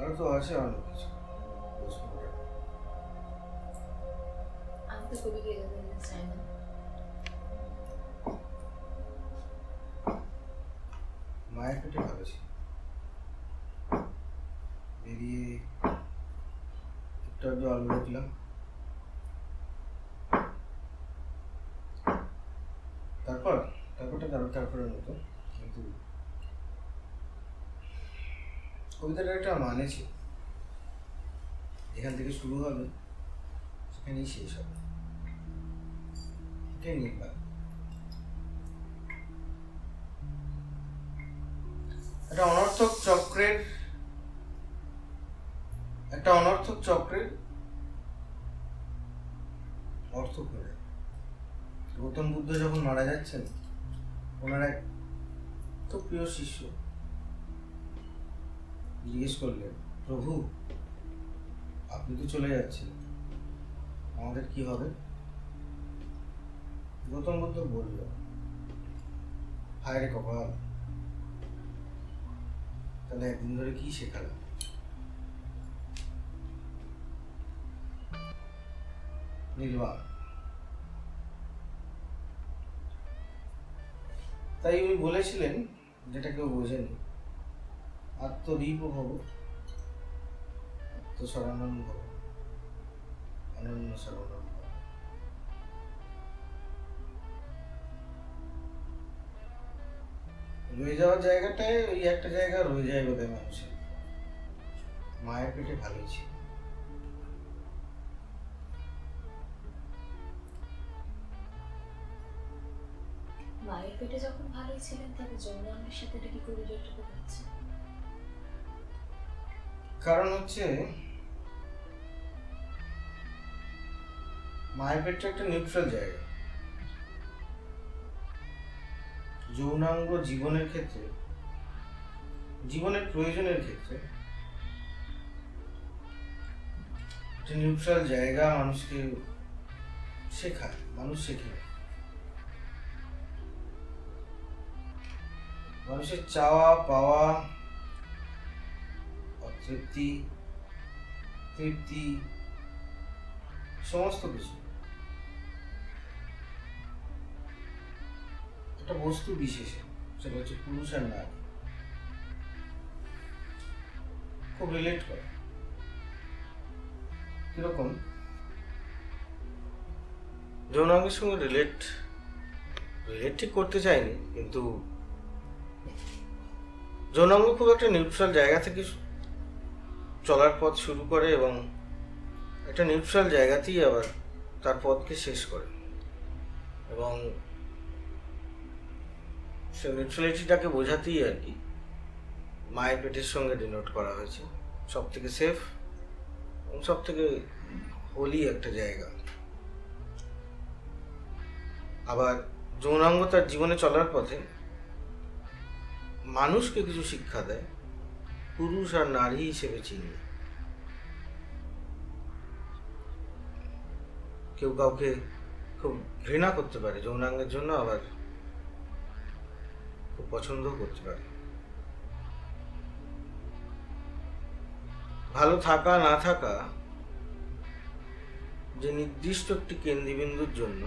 আরো তো আছে অনেক কিছু। আমি তো কবিকে এগোতে চাই না। মায়ের পেটে ভালো ছিল, বেরিয়ে একটু জল দেখলাম, তারপরের মতো। কিন্তু কবিতাটার একটা মানে ছিল, এখান থেকে শুরু হবে সেখানেই শেষ হবে, এটাই নির্বাক। একটা অনর্থক চক্রের অর্থ করে গৌতম বুদ্ধ যখন মারা যাচ্ছেন, ওনার এক তো প্রিয় শিষ্য জিজ্ঞেস করলেন, প্রভু আপনি তো চলে যাচ্ছেন, আমাদের কি হবে? গৌতম বুদ্ধ বলল, হায় রে কপাল, তাহলে একদিন ধরে কি শেখালাম? নির্বাণ। তাই উনি বলেছিলেন, যেটা কেউ বোঝেনি, আত্মদীপ ভব, আত্মশরণম ভব, অনন্য শরণম ভব। রয়ে যাওয়ার জায়গাটায় ওই একটা জায়গা রয়ে যায় বোধহয় মানুষের। মায়ের পেটে ভালোই ছিল। মায়ের পেটে যখন ভালোই ছিলেন, তাহলে যৌনাঙ্গের সাথে এটা কি করে জড়িত হচ্ছে? কারণ হচ্ছে মায়ের পেটটা একটা নিউট্রাল জায়গা। যৌনাঙ্গ জীবনের ক্ষেত্রে, জীবনের প্রয়োজনের ক্ষেত্রে একটা নিউট্রাল জায়গা মানুষকে শেখায়, মানুষ শেখে। মানুষের চাওয়া পাওয়া, অতৃপ্তি, তৃপ্তি, সমস্ত কিছু একটা বস্তু বিশেষে, সেটা হচ্ছে পুরুষ আর নারী, খুব রিলেট করে। কিরকম? যৌনাঙ্গের সঙ্গে রিলেট ঠিক করতে চাইনি, কিন্তু যৌনাঙ্গ খুব একটা নিউট্রাল জায়গা থেকে চলার পথ শুরু করে এবং একটা নিউট্রাল জায়গাতেই আবার তার পথকে শেষ করে। এবং সে নিউট্রালিটিটাকে বোঝাতেই আর কি মায়ের পেটের সঙ্গে ডিনোট করা হয়েছে। সব থেকে সেফ এবং সব থেকে হোলি একটা জায়গা। আবার যৌনাঙ্গ তার জীবনে চলার পথে মানুষকে কিছু শিক্ষা দেয়, পুরুষ আর নারী হিসেবে চিনি। কেউ কাউকে খুব ঘৃণা করতে পারে যৌনাঙ্গের জন্য, আবার খুব পছন্দও করতে পারে। ভালো থাকা না থাকা যে নির্দিষ্ট একটি কেন্দ্রবিন্দুর জন্য,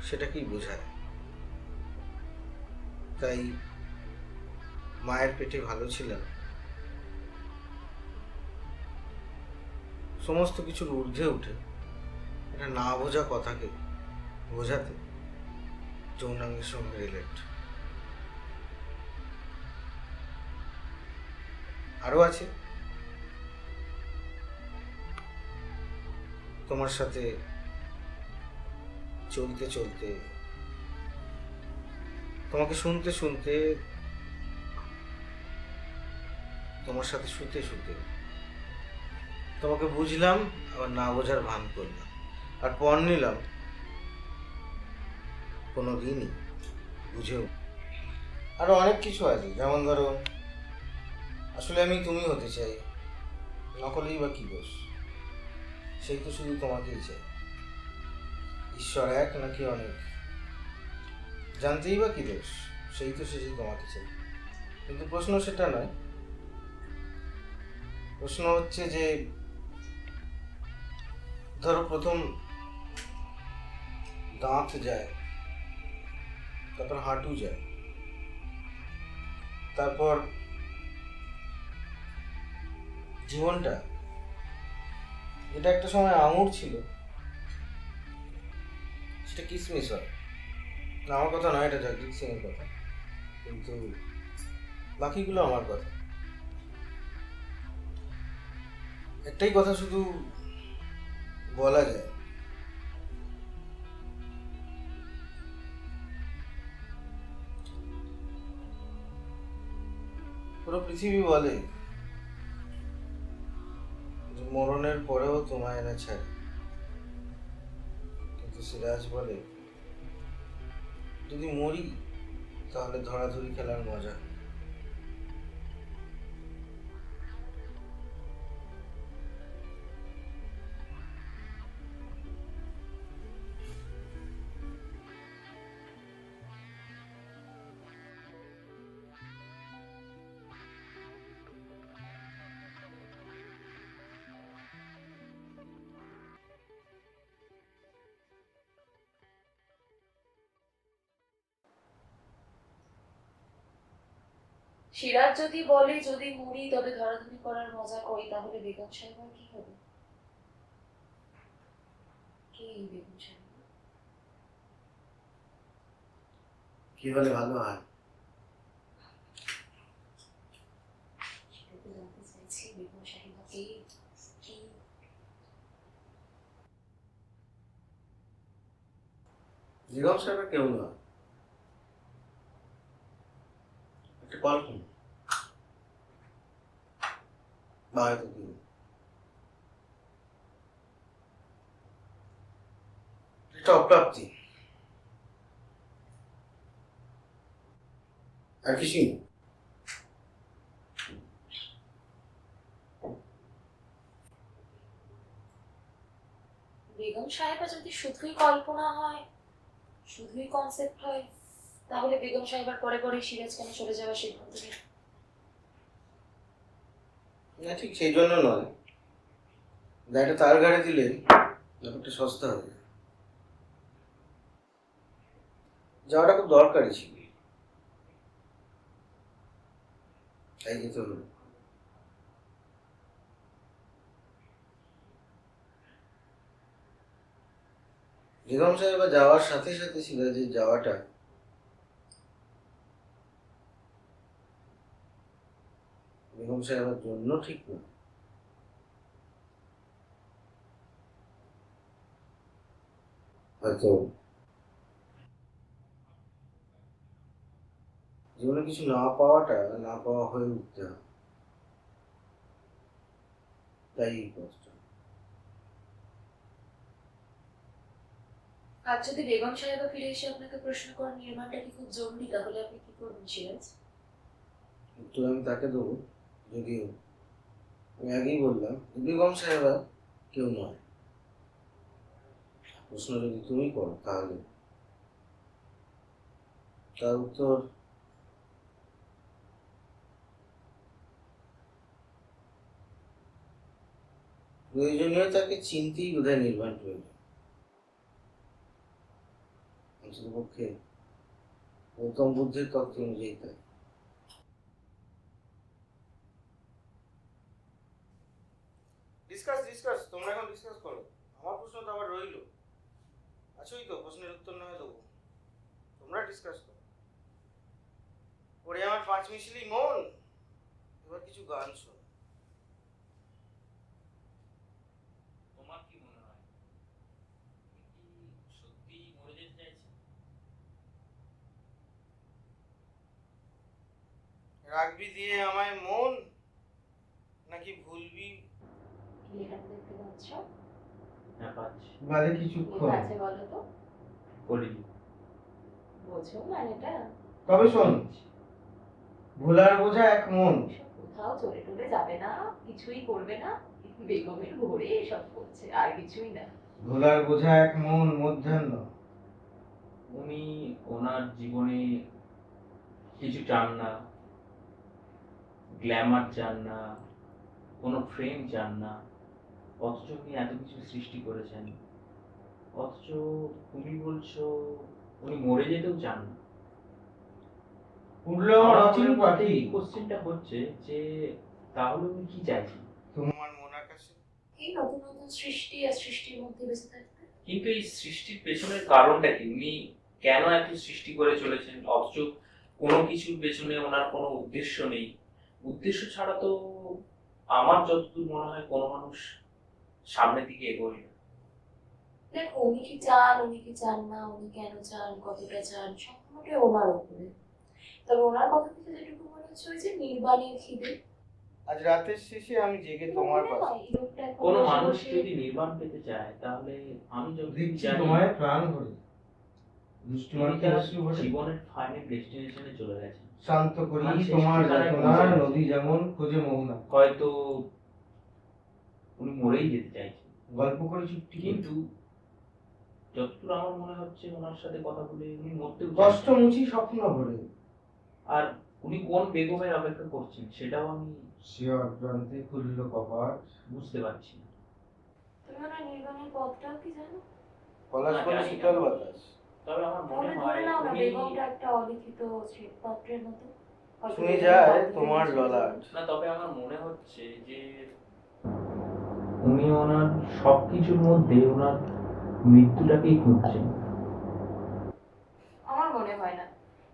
সেটাকেই বোঝায়। তাই মায়ের পেটে ভালো ছিলেন, সমস্ত কিছুর ঊর্ধ্বে উঠে এটা না বোঝা কথাকে বোঝাতে যৌনাঙ্গের সঙ্গে রিলেট। আরো আছে, তোমার সাথে চলতে চলতে, তোমাকে শুনতে শুনতে, তোমার সাথে শুতে শুতে তোমাকে বুঝলাম, আবার না বোঝার ভান করলাম, আর পণ নিলাম কোনোদিনই বুঝেও। আরো অনেক কিছু আছে, যেমন ধরো, আসলে আমি তুমি হতে চাই, নকলেই বা কি দোষ, সেই তো শুধু তোমাকেই চাই। ঈশ্বর এক নাকি অনেক, জানতেই বা কি দোষ, সেই তো শেষে তোমাকে চাই। কিন্তু প্রশ্ন সেটা নয়। প্রশ্ন হচ্ছে যে, ধরো প্রথম দাঁত যায়, তারপর হাঁটু যায়, তারপর জীবনটা, যেটা একটা সময় আঙুর ছিল, সেটা কিসমিস হয়। না, আমার কথা নয়, এটা জগজিৎ সিং এর কথা, কিন্তু বাকিগুলো আমার কথা। একটাই কথা শুধু বলা যায়, পুরো পৃথিবী বলে যে মরণের পরেও তোমায় না ছাড়ি, কিন্তু সিরাজ বলে যদি মরি তাহলে ধরাধরি খেলার মজা। সিরাজ যদি বলে যদি মরি তবে ধরাধরি করার মজা করি, তাহলে বেগম সাহেবের কি হবে? কে এই বেগম সাহেব? কি হলে ভালো হয়? সেটা তো জানতে চাইছি, বেগম সাহেবা কে? কি? বেগম সাহেবের কেউ না, একটা কল্পনা বা হয়তো কি একটা অপ্রাপ্তি, আর কিছুই না। বেগম সাহেবা যদি শুধুই কল্পনা হয়, শুধুই কনসেপ্ট হয়, তাহলে বেগম সাহেবার পরে পরে সিরাজ কেন চলে যাওয়ার সিদ্ধান্ত নেয়? না, ঠিক সেই জন্য নয়, দায়টা তার ঘাড়ে দিলে ব্যাপারটা সস্তা হবে। যাওয়াটা খুব দরকারি ছিল, তাই যেতে হলো। বেগম সাহেবা যাওয়ার সাথে সাথে সিরাজের যাওয়াটা বেগম সাহেবের জন্য ঠিক না। হয়তো জীবনে কিছু না পাওয়াটা না পাওয়া হয়ে উঠতে হবে, তাই এই কষ্ট। আর যদি বেগম সাহেবা ফিরে এসে আপনাকে প্রশ্ন করেন নির্মাণটা কি খুব জরুরি, তাহলে আপনি কি করবেন সিরাজ? উত্তর আমি তাকে দেবো, যদিও আমি আগেই বললাম বেগম সাহেবা কেউ নয়। প্রশ্ন যদি তুমি করো তাহলে তার উত্তর প্রয়োজনীয়তাকে চিনতেই বোধহয় নির্মাণ প্রয়োজন, অন্ততপক্ষে গৌতম বুদ্ধের তত্ত্ব অনুযায়ী তাই। ডিসকাস তোমরা এখন ডিসকাস করো, আমার প্রশ্ন তো আবার রইলো, আছোই তো, প্রশ্নের উত্তর না হয় দেবো, তোমরা ডিসকাস করো। ওরে আমার পাঁচ মিশলি মন, এবার কিছু গান শোনো। তোমার কি মনে হয়, তুমি কি সত্যি মরে যেতে চাইছো? রাখবি দিয়ে আমায় মন, নাকি ভুলবি? লেখাটা দেখতে পাচ্ছ? হ্যাঁ পাচ্ছি। বাদে কি কিছুক্ষণ আছে বলো তো? বলি বোঝো মানেটা? তবে শোন, ভোলার বোঝা এক মন। এসব কোথাও চলে টলে যাবে না, কিছুই করবে না, বেগমের ঘরে এসব করছে, আর কিছুই না। ভোলার বোঝা এক মন মধ্যাহ্ন। উনি ওনার জীবনে কিছু চান না, গ্ল্যামার চান না, কোনো ফ্রেম চান না, অথচ উনি এত কিছু সৃষ্টি করেছেন, অথচ তুমি বলছো উনি মরে যেতেও চান না। উঠলো আমার অচিন পাখি। এই কোশ্চেনটা হচ্ছে যে তাহলে উনি কি চাইছেন? তোমার মন আকাশে। এই নতুন নতুন সৃষ্টি আর সৃষ্টির মধ্যে বেঁচে থাকতে। কিন্তু এই সৃষ্টির পেছনের কারণটা কি? উনি কেন এত সৃষ্টি করে চলেছেন, অথচ কোনো কিছুর পেছনে ওনার কোনো উদ্দেশ্য নেই? উদ্দেশ্য ছাড়া তো আমার যতদূর মনে হয় কোনো মানুষ সামনের দিকে এগোয় না। দেখো, উনি কি চান, উনি কি চান না, উনি কেন চান, কতটা চান, সম্পূর্ণটাই ওনার উপরে। তবে ওনার কথা থেকে যেটুকু মনে হচ্ছে ওই যে নির্বাণের খিদে। আজ রাতের শেষে আমি জেগে তোমার মনে পাশে। হয় এই লোকটা এখন কোনো বসে মানুষ বসে যদি নির্বাণ পেতে চায় তাহলে আমি যতদূর দেখছি জানি তোমায় প্রাণ ভরে দুষ্টুমান তিনি তার অশ্রু ভরে জীবনের ফাইনাল ডেস্টিনেশনে চলে গেছেন। শান্ত করি মানে তোমার সৃষ্টিকারের যাতনা, পৌঁছে গেছে। নদী যেমন খোঁজে মোহনা। হয়তো উনি মরেই যেতে চাইছেন, গল্প করে চুপটি করে। কিন্তু যতদূর আমার মনে হচ্ছে ওনার সাথে কথা বলে উনি মরতেও কষ্ট চাইছেন। মুছি স্বপ্ন ভরে। আর উনি কোন বেগমের অপেক্ষা করছেন সেটাও আমি সে অক্রান্তে খুলল কপাট। বুঝতে পারছি না। তুমি ওনার নির্বাণের পথটাও কি জানো? পলাশ না, বলে জানি না। শীতল বাতাস। তবে আমার মনে তাহলে হয় ধরে নাও না উনি বেগমটা একটা অলিখিত শ্বেতপত্রের মতো, হয়তো শুনে রবীন্দ্রনাথ যায় বাধ্য হয়ে তোমার চলে যাবেন। ললাট। না, তবে আমার মনে হচ্ছে যে উনি ওনার সবকিছুর মধ্যে ওনার মৃত্যুটাকেই খুঁজছেন। আমার মনে হয় না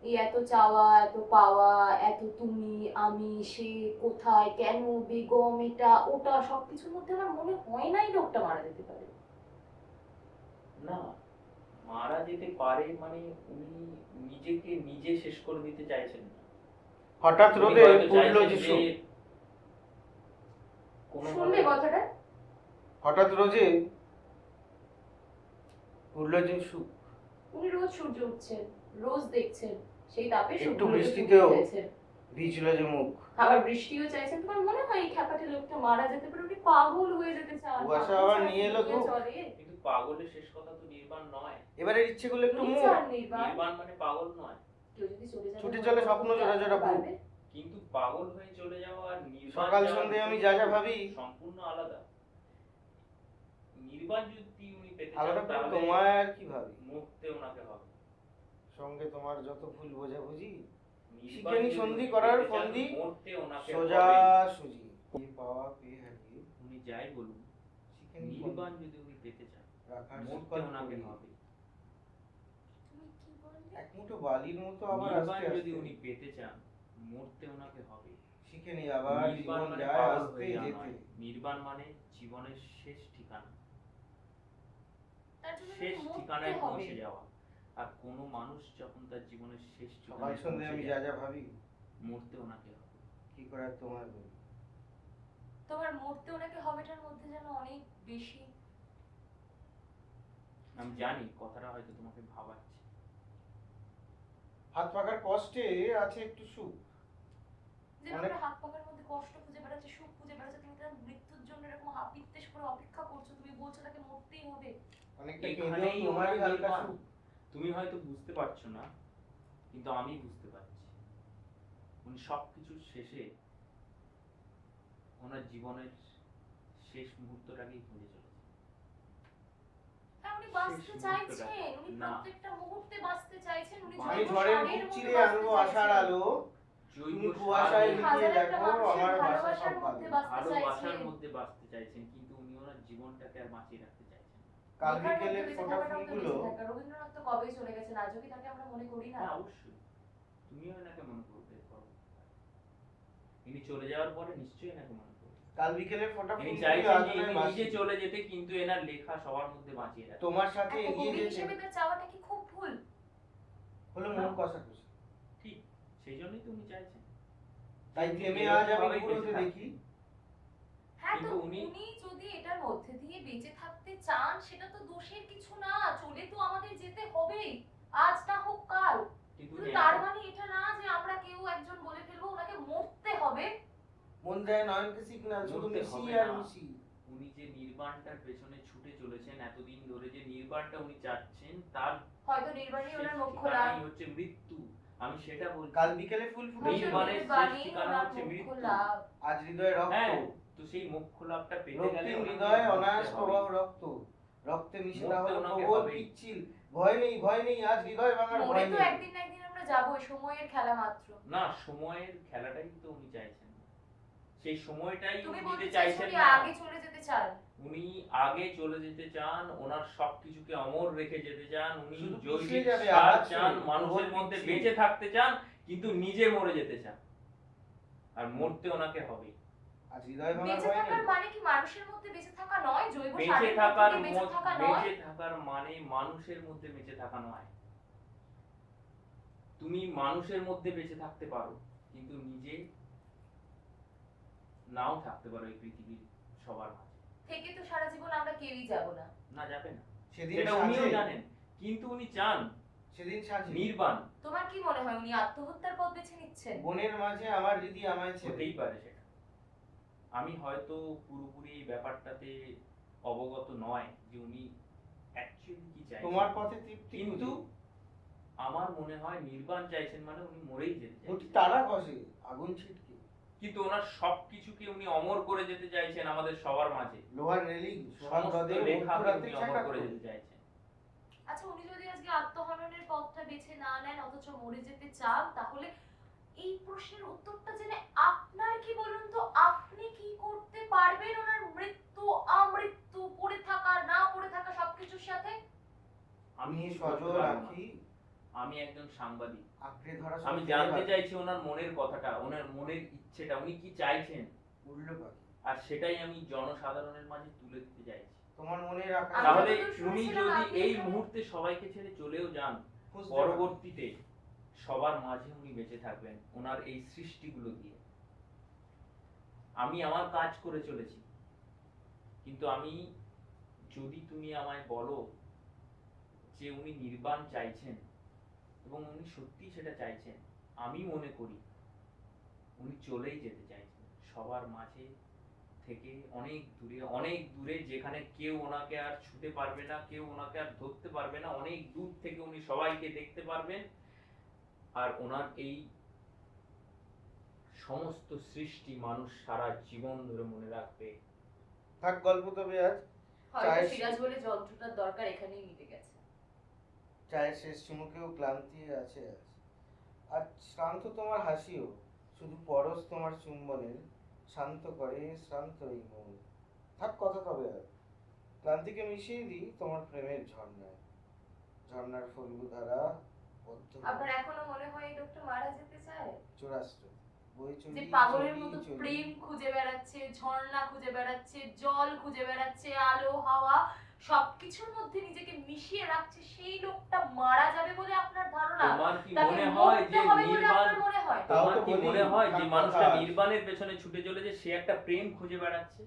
এই এত চাওয়া, এত পাওয়া, এত তুমি আমি সে কোথায় কেন বেগম এটা ওটা সবকিছুর মধ্যে আমার মনে হয় নাই লোকটা মারা যেতে পারে। না, মারা যেতে পারে মানে উনি নিজেকে নিজে শেষ করে দিতে চাইছেন না। হঠাৎ উনি রোদে হয়তো পড়লো চাইছেন যে যে সুখ। শুনলে কথাটা? হঠাৎ রোজে পড়লো যে সুখ। উনি রোজ সূর্য উঠছেন, রোজ দেখছেন, সেই তাপে একটু সূর্যলোকে বৃষ্টিতেও ফুটে গেছেন। ভিজল যে মুখ। আবার বৃষ্টিও চাইছেন। তোমার মনে হয় এই খ্যাপাটে লোকটা মারা যেতে পারে? উনি পাগল হয়ে যেতে চান। কুয়াশা পাগল আবার ছাড়া নিয়ে কি এলো দুনিয়া ধূপ। চলে? কিন্তু পাগলের শেষ কথা তো নির্বাণ নয়। এবারে ইচ্ছে করলে একটু উনি মুখ। চান নির্বাণ। নির্বাণ মানে পাগল নয়। কেউ যদি চলে যায় ছুটে চলে স্বপ্ন জোড়া জোড়া বুক। পারবে? কিন্তু পাগল হয়ে চলে যাওয়া আর নির্বাণ সকাল যাওয়ার সন্ধে আমি মধ্যে যা যা ভাবি সম্পূর্ণ আলাদা। নির্বাণ যদি উনি পেতে চান আলাদা করে তাহলে তোমায় আর কি ভাবি। মরতে ওনাকে হবে। সঙ্গে তোমার যত ভুল বোঝাবুঝি নির্বাণ শিখেনি যদি সন্ধি উনি করার পেতে চান, ফন্দি মরতে ওনাকে সোজা হবেই। সুজি। পেয়ে পাওয়া পেয়ে হারিয়ে উনি যাই বলুন, শিখেনি নির্বাণ যদি উনি পেতে চান রাখার মরতে শিকল ওনাকে পরিয়ে। হবে। তুমি কি বললে? এক মুঠো বালির মতো আবার নির্বাণ আস্তে যদি আস্তে উনি পেতে চান মরতে ওনাকে হবে। শিখেনি আবার নির্বাণ জীবন মানে যায় পাগল আস্তে হয়ে যাওয়া যেতে। নয়। নির্বাণ মানে জীবনের শেষ ঠিকানা, তার জন্য শেষ মরতে ঠিকানায় হবে। পৌঁছে যাওয়া। আর কোনো মানুষ যখন তার জীবনের শেষ সকাল ঠিকানায় সন্ধে পৌঁছে আমি যা যায় যা ভাবি মরতে ওনাকে হবে। কি করে আর তোমার বলি। তোমার মরতে ওনাকে হবেটার মধ্যে যেন অনেক বেশি। আমি জানি কথাটা হয়তো তোমাকে ভাবাচ্ছে। হাত পাকার কষ্টে আছে একটু সুখ। যেভাবে অনেক- হাত পাকার মধ্যে কষ্ট খুঁজে বেড়াচ্ছে, সুখ খুঁজে বেড়াচ্ছে, তুমি তার মৃত্যুর জন্য এরকম হাপিত্তেশ করে অপেক্ষা করছো, তুমি বলছো তাকে মরতেই হবে। অনেকটা কেঁদেও এখানেই তোমারই ওনার হালকা নির্বাণ। সুখ। তুমি হয়তো বুঝতে পারছো না, কিন্তু আমি বুঝতে পারছি। উনি সবকিছুর শেষে ওনার জীবনের শেষ মুহূর্তটাকেই খুঁজে চলেছে। হ্যাঁ, উনি বাঁচতে শেষ চাইছেন, উনি না। প্রত্যেকটা মুহূর্তে বাঁচতে চাইছেন, উনি আমি জৈব ঝড়ের সারের বুক মতো চিরে বাঁচতে আনবো আশার চাইছেন। আলো। জৈব তুমি সার কুয়াশায় বলতে লুকিয়ে হাজার একটা দেখো মানুষের আমার বাসা ভালোবাসার সব মধ্যে ভালো। বাঁচতে ভালোবাসার চাইছেন। মধ্যে বাঁচতে চাইছেন, কিন্তু উনি ওনার জীবনটাকে আর বাঁচিয়ে রাখতে চাইছেন না। কাল লেখার মধ্যে বিকেলের বেঁচে ফোটা থাকাটাও তো ফুলগুলো বেঁচে থাকা। রবীন্দ্রনাথ তো কবেই চলে গেছেন, আজও কি তাকে আমরা মনে করি না? হ্যাঁ, অবশ্যই তুমিও এনাকে মনে করবে। ইনি চলে যাওয়ার পরে নিশ্চয়ই এনাকে মনে করবে। কাল বিকেলের ফোটা ইনি ফুলগুলো চাইছেন যে আদরের ইনি বাসি। নিজে চলে যেতে, কিন্তু এনার লেখা সবার মধ্যে বাঁচিয়ে রাখে। তোমার সাথে একটা এগিয়ে কবি যেতে হিসেবে তার চাওয়াটা কি খুব ভুল? হলো মন কষাকষি। ঠিক সেই জন্যই তো উনি চাইছেন। তাই উনি থেমে এরকম আজ আমি ভাবেই পুরোতে বেঁচে দেখি। হ্যাঁ, তো কিন্তু উনি- উনি যদি এটার মধ্যে দিয়ে বেঁচে থাকতে চান সেটা তো দোষের কিছু না, চলে তো আমাদের যেতে হবেই, আজ না হোক কাল। কিন্তু কিন্তু উনি তার মানে এটা না যে আমরা কেউ একজন বলে ফেলবো ওনাকে মরতে হবে। মন যায় নয়নকে সিগন্যাল শুধু মরতে মিশি হবে আর না। মিশি। উনি যে নির্বাণটার পেছনে ছুটে চলেছেন এতদিন ধরে, যে নির্বাণটা উনি চাচ্ছেন, তার হয়তো নির্বাণী ওনার শেষ মুখ্য লাভ। ঠিকানাই হচ্ছে মৃত্যু। আমি সেটা বলছি। কাল বিকেলে ফুল ফুটেছিল নির্বাণের শেষ নির্বাণী ঠিকানা ওনার হচ্ছে মুখ্য মৃত্যু। লাভ। আজ হৃদয়ে রক্ত। হ্যাঁ, তো সেই মোক্ষ লাভটা পেতে গেলে রক্তিম ওনাকে হৃদয়ে মরতে অনায়াস হবে। প্রবাহ রক্ত। রক্তে মিশে মরতে তাহলে ওনাকে প্রবল হবেই। পিচ্ছিল। ভয় নেই আজ হৃদয় ভাঙার মরে ভয় তো নেই। একদিন না একদিন আমরা যাবোই, সময়ের খেলা মাত্র। না, সময়ের খেলাটাই তো উনি চাইছেন না। সেই সময়টাই তুমি উনি বলতে নিতে চাইছো চাইছেন উনি না। আগে চলে যেতে চান? উনি আগে চলে যেতে চান, ওনার সবকিছুকে অমর রেখে যেতে চান। উনি শুধু জৈবিক পিছলে যাবে, সার আঘাত চান, করে, মানুষের প্রবল মধ্যে পিচ্ছিল। বেঁচে থাকতে চান, কিন্তু নিজে মরে যেতে চান। আর মরতে ওনাকে হবে। আজ হৃদয় ভাঙার বেঁচে ভয় থাকার নেই। মানে কি মানুষের মধ্যে বেঁচে থাকা নয়? জৈব বেঁচে সারের থাকার মধ্যে দিয়ে বেঁচে থাকা নয়? বেঁচে থাকার মানে মানুষের মধ্যে বেঁচে থাকা নয়। তুমি মানুষের মধ্যে বেঁচে থাকতে পারো, কিন্তু নিজে নাও থাকতে পারো এই পৃথিবীর সবার মাঝে। থেকে তো সারা জীবন আমরা কেউই যাব না। না, যাবে না, সেদিন সেটা উনিও সাজে জানেন, কিন্তু উনি চান সেদিন সাজে নির্বাণ। তোমার কি মনে হয় উনি আত্মহত্যার পথ বেছে নিচ্ছেন? বনের মাঝে আমার দিদি আমায় ছেড়ে। হতেই পারে সেটা। আমি হয়তো পুরোপুরি এই ব্যাপারটাতে অবগত নয় যে উনি অ্যাকচুয়ালি কি চাইছেন। তোমার পথে তৃপ্তি কিন্তু খুঁজে। আমার মনে হয় নির্বাণ চাইছেন মানে উনি মরেই যেতে দুটি চাইছেন। তারা কষে আগুন ছিটকে। কিন্তু ওনার সবকিছুকে উনি অমর করে যেতে চাইছেন আমাদের সবার মাঝে। লোহার রেলিং সোহাগ সমস্ত হ্রদে লেখাকে মধ্যরাতে উনি অমর ছাকা করে করে। যেতে চাইছেন। আচ্ছা, উনি যদি আজকে আত্মহননের পথটা বেছে না নেন অথচ মরে যেতে চান, তাহলে এই প্রশ্নের উত্তরটা জেনে আপনার কি বলুন তো? আপনি কি করতে পারবেন ওনার মৃত্যু আমৃত্যু, পড়ে থাকা না পড়ে থাকা সবকিছুর সাথে? আমি আমি কিছু সজল করতে পারবো না। রাখি, আমি একজন সাংবাদিক, আঁকড়ে ধরা আমি জানতে চাইছি ওনার মনের কথাটা, ওনার মনের ইচ্ছেটা, উনি কি চাইছেন, উল্টো পাখি। আর সেটাই আমি জনসাধারণের মাঝে তুলে দিতে চাইছি। তোমার মনের আকাশ আমি তাহলে যতদূর উনি শুনেছিলাম যদি আপনি এই এখানে- মুহূর্তে সবাইকে ছেড়ে চলেও যান, খুঁজতে পরবর্তীতে সবার মাঝে উনি বেঁচে থাকবেন ওনার এই সৃষ্টিগুলো দিয়ে। আমি আমার কাজ করে চলেছি, কিন্তু আমি যদি তুমি আমায় বলো যে উনি নির্বাণ চাইছেন এবং উনি সত্যিই সেটা চাইছেন, আমি মনে করি উনি চলেই যেতে চাইছেন সবার মাঝে থেকে অনেক দূরে, যেখানে কেউ ওনাকে আর ছুতে পারবে না, কেউ ওনাকে আর ধরতে পারবে না। অনেক দূর থেকে উনি সবাইকে দেখতে পারবেন, আর ওনার এই সমস্ত সৃষ্টি মানুষ সারা জীবন ধরে মনে রাখবে। থাক গল্প তবে আজ। হয়তো চায়ের- সিরাজ বলে যন্ত্রটার দরকার এখানেই মিটে গেছে। চায়ের শেষ চুমুকেও ক্লান্তি আছে আজ। আর শ্রান্ত তোমার হাসিও, শুধু পরশ তোমার চুম্বনের শান্ত করে শ্রান্ত এই মন। থাক কথা তবে আর, ক্লান্তিকে মিশিয়ে দিই তোমার প্রেমের ঝর্ণায়। ঝর্ণার ফল্গু ধারা বদ্ধ আপনার এখনো মনে হয় এই লোকটা মারা যেতে চায়? চোরাস্ত বই চলি যে পাগলের চলি মতো চলি। প্রেম খুঁজে বেড়াচ্ছে, ঝর্ণা খুঁজে বেড়াচ্ছে, জল খুঁজে বেড়াচ্ছে, আলো হাওয়া সবকিছুর মধ্যে নিজেকে মিশিয়ে রাখছে, সেই লোকটা মারা যাবে বলে আপনার ধারণা? তোমার কি তাকে মনে হয় মরতে যে হবে বলে নির্বাণ, আপনার মনে হয়? তাও তোমার তো কি বলি, মনে হয় যে থাক মানুষটা কথা। নির্বাণের পেছনে ছুটে চলেছে, সে একটা প্রেম খুঁজে বেড়াচ্ছে?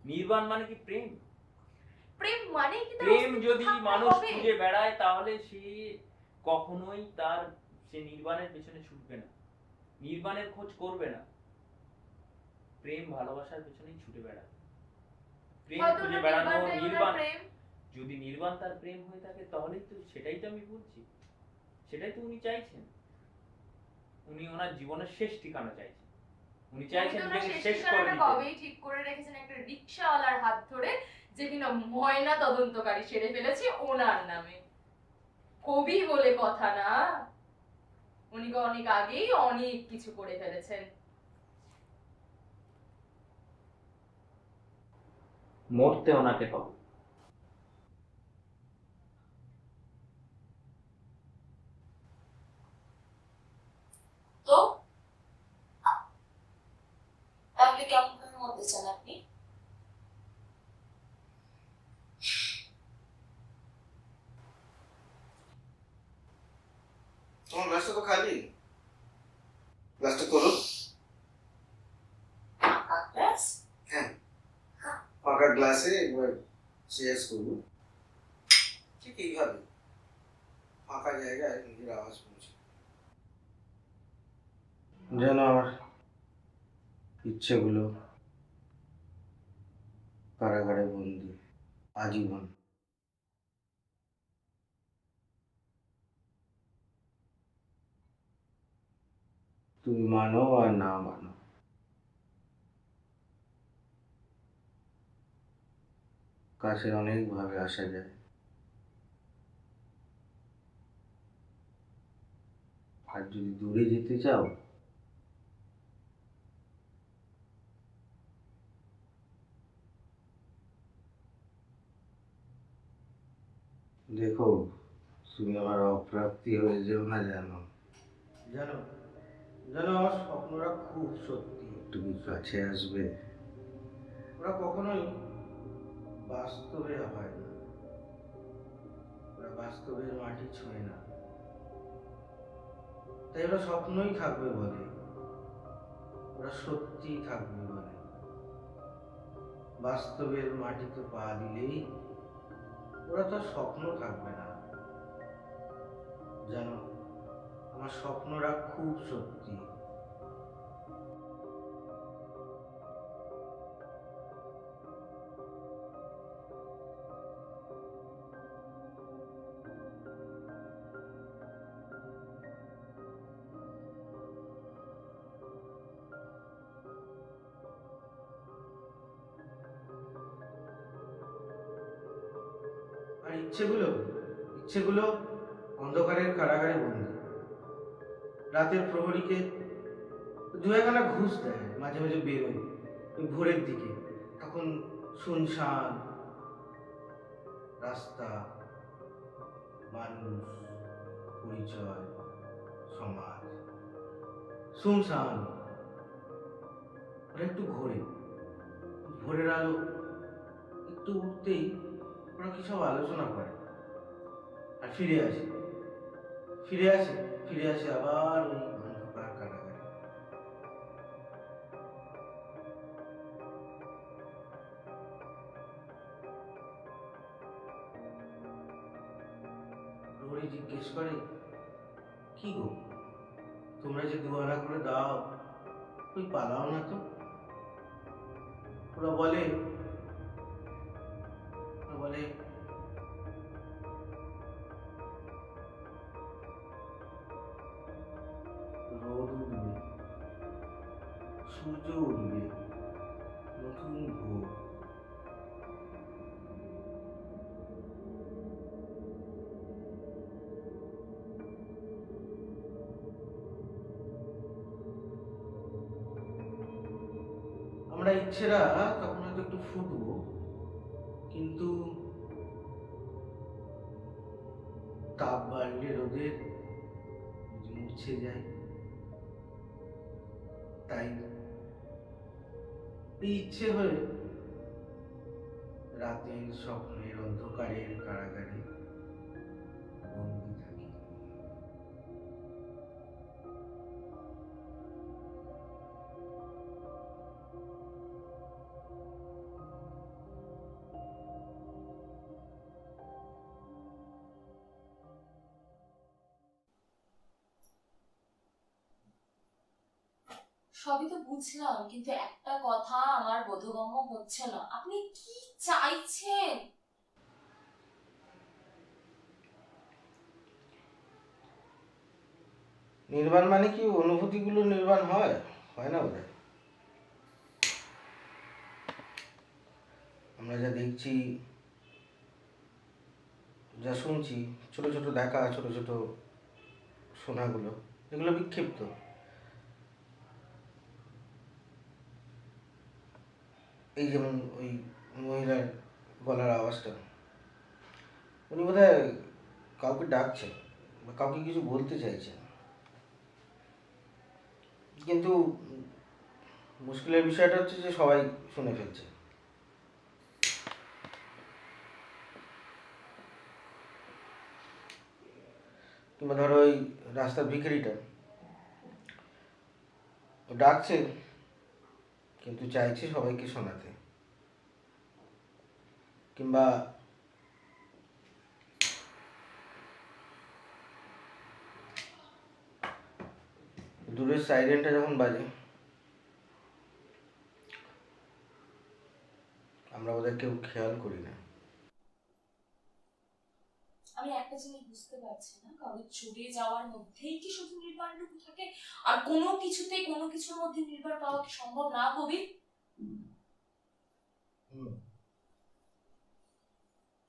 নির্বাণ মানে কি প্রেম? প্রেম মানে কি তার প্রেম অস্তিত্ব যদি থাকতে মানুষ হবে? খুঁজে বেড়ায়, তাহলে সে কখনোই সে নির্বাণের পেছনে ছুটবে না, নির্বাণের খোঁজ করবে না। প্রেম ভালোবাসার পেছনেই ছুটে বেড়াবে। প্রেম হয়তো খুঁজে ওনার বেড়ানো, নির্বাণটাই ওনার নির্বাণ, প্রেম। যদি নির্বাণ তার প্রেম হয়ে থাকে, তাহলেই তো সেটাই তো আমি বলছি, সেটাই তো উনি চাইছেন। উনি ওনার জীবনের শেষ ঠিকানা চাইছেন, উনি চাইছেন উনি তো যে ওনার শেষ শেষ করে ঠিকানাটা দিতে। কবেই ঠিক করে রেখেছেন একটা রিকশাওয়ালার হাত ধরে, যে কিনা ময়না তদন্তকারী সেরে ফেলেছে ওনার নামে। কবি বলে কথা না, উনি অনেক আগেই অনেক কিছু করে ফেলেছেন। মরতে ওনাকে হবে। তো তাহলে কেমন ভাবে মরতে চান আপনি? তোমার গ্লাসটা তো খালি, গ্লাসটা তোলো। হ্যাঁ, ফাঁকা গ্লাসে একবার শেয়ার করবো, ঠিক এইভাবে ফাঁকা জায়গায় নিজের আওয়াজ পৌঁছে। যেন আমার ইচ্ছেগুলো কারাগারে বন্দি আজীবন। তুমি মানো আর না মানো, কাছে অনেকভাবে আসা যায়, আর যদি দূরে যেতে চাও, দেখো তুমি আমার অপ্রাপ্তি হয়ে যেও না। জানো জানো জানো আমার স্বপ্নরা খুব সত্যি। তুমি কাছে আসবে, ওরা কখনোই বাস্তবে হয় না, ওরা বাস্তবের মাটি ছোঁয় না, তাই ওরা স্বপ্নই থাকবে বলে, ওরা সত্যিই থাকবে বলে। বাস্তবের মাটিতে পা দিলেই ওরা তো আর স্বপ্ন থাকবে না। জানো আমার স্বপ্নরা খুব সত্যি। আর ইচ্ছেগুলো ইচ্ছেগুলো অন্ধকারের কারাগারে বন্দি। রাতের প্রহরীকে দু একখানা ঘুষ দেয়, মাঝে মাঝে বেরোয় ওই ভোরের দিকে, তখন শুনশান রাস্তা, মানুষ, পরিচয়, সমাজ শুনশান। ওরা একটু ঘোরে, ভোরের আলো একটু উঠতেই ওরা কি সব আলোচনা করে আর ফিরে আসে, ফিরে আসে আবার ওই অন্ধকার কারাগারে। প্রহরী জিজ্ঞেস করে, কি গো তোমরা যে দুয়ানা করে দাও, ওই পালাও না তো? ওরা বলে রোদ উঠবে, সূর্য উঠবে, নতুন ভোর। আমরা ইচ্ছেরা তখন হয়তো একটু ফুটবো, কিন্তু তাপ বাড়লে রোদের মুছে যায়। তাই এই ইচ্ছে হয়ে রাতের স্বপ্নের অন্ধকারের কারাগারে বন্দি থাকি। সবই তো বুঝলাম, কিন্তু একটা কথা আমার বোধগম্য হচ্ছে না, আপনি কি চাইছেন? নির্বাণ মানে কি অনুভূতিগুলো নির্বাণ হয়? হয় না বোধ হয়। আমরা যা দেখছি, যা শুনছি, ছোট ছোট দেখা, ছোট ছোট শোনাগুলো, এগুলো বিক্ষিপ্ত। এই যেমন ওই মহিলার গলার আওয়াজটা, উনি বোধহয় কাউকে ডাকছেন বা কাউকে কিছু বলতে চাইছেন, কিন্তু মুশকিলের বিষয়টা হচ্ছে যে সবাই শুনে ফেলছে। কিংবা ধরো ওই রাস্তার ভিখারিটা, ও ডাকছে কিন্তু চাইছে সবাইকে শোনাতে। কিংবা দূরের সাইরেনটা যখন বাজে, আমরা বোধহয় কেউ খেয়াল করি না। আমি একটা জিনিস বুঝতে পারছি না, কারোর চলে যাওয়ার মধ্যেই কি শুধু নির্বাণটুকু থাকে, আর কোনো কিছুতেই কোনো কিছুর মধ্যে নির্বাণ পাওয়া কি সম্ভব না কবি?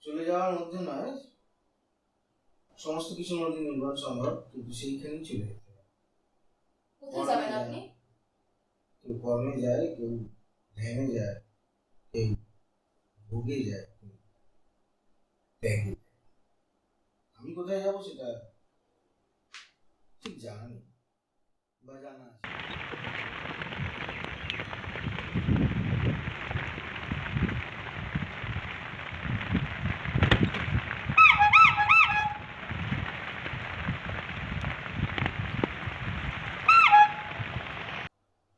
চলে যাওয়ার মধ্যে নয়, সমস্ত কিছুর মধ্যে নির্বাণ সম্ভব, কিন্তু সেইখানেই চলে যেতে হবে। কোথায় যাবেন আপনি? কেউ কর্মে যায়, কেউ ধ্যানে যায়, কেউ ভোগে যায়, কেউ ত্যাগে যায়। আমি কোথায় যাবো সেটা ঠিক জানা নেই বা জানা আছে।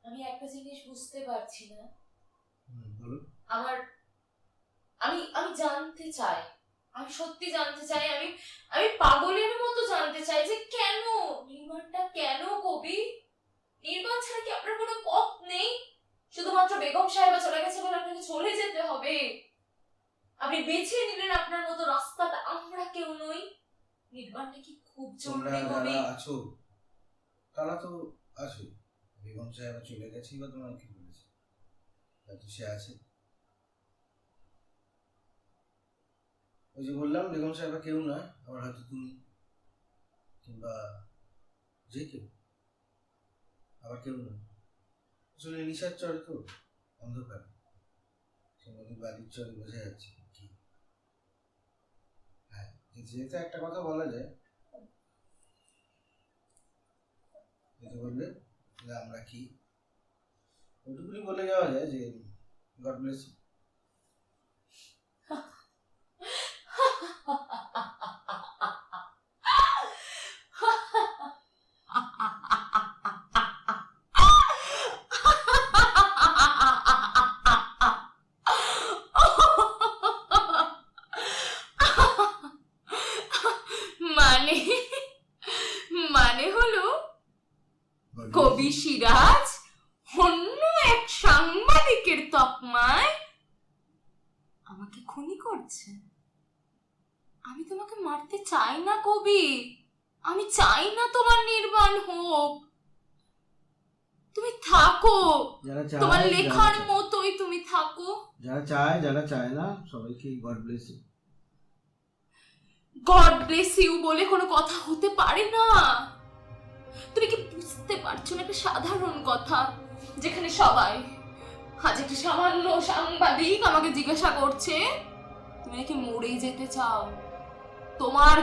আমি একটা জিনিস বুঝতে পারছি না, বলো। আমার আমি আমি জানতে চাই, আমি সত্যি জানতে চাই, আমি আমি পাগলের মতো জানতে চাই যে কেন নির্বাণটা, কেন কবি? নির্বাণ ছাড়া কি আপনার কোনো পথ নেই? শুধুমাত্র বেগম সাহেবা চলে গেছে বলে আপনাকে চলে যেতে হবে? আপনি বেছে নিলেন আপনার মতো রাস্তাটা, আমরা কেউ নই। নির্বাণটা কি খুব তোমরা জরুরি কবি? যারা আছো তারা তো আছো। বেগম সাহেবা চলে গেছি বা তোমার কি বলেছে, হয়তো সে আছে। ওই যে বললাম, বেগম সাহেবা কেউ নয়, আবার হয়তো তুমি, কিংবা যে কেউ, আবার কেউ নয়। আসলে নিশার চরে তো অন্ধকার, সে নদীর বালির চরে বোঝা যাচ্ছে কি। হ্যাঁ, যেহেতু একটা কথা বলা যায়, যেটা বললে যে আমরা কি, ওইটুকুনি বলে যাওয়া যায় যে গড ব্লেস ইউ। মানে মানে হলো কবি সিরাজ অন্য এক সাংবাদিকের তকমায় আমাকে খুনি করছে। আমি তোমাকে মারতে চাই না কবি, আমি চাই না তোমার নির্বাণ হোক। তুমি থাকো, যারা চায়, তোমার যারা লেখার চায়। মতোই তুমি থাকো। যারা চায়, যারা চায় না, সবাইকে God bless you. God bless you বলে কোনো কথা হতে পারে না। তুমি কি বুঝতে পারছো না? একটা সাধারণ কথা, যেখানে সবাই, আজ একটা সামান্য সাংবাদিক আমাকে জিজ্ঞাসা করছে তুমি নাকি মরে যেতে চাও। তোমার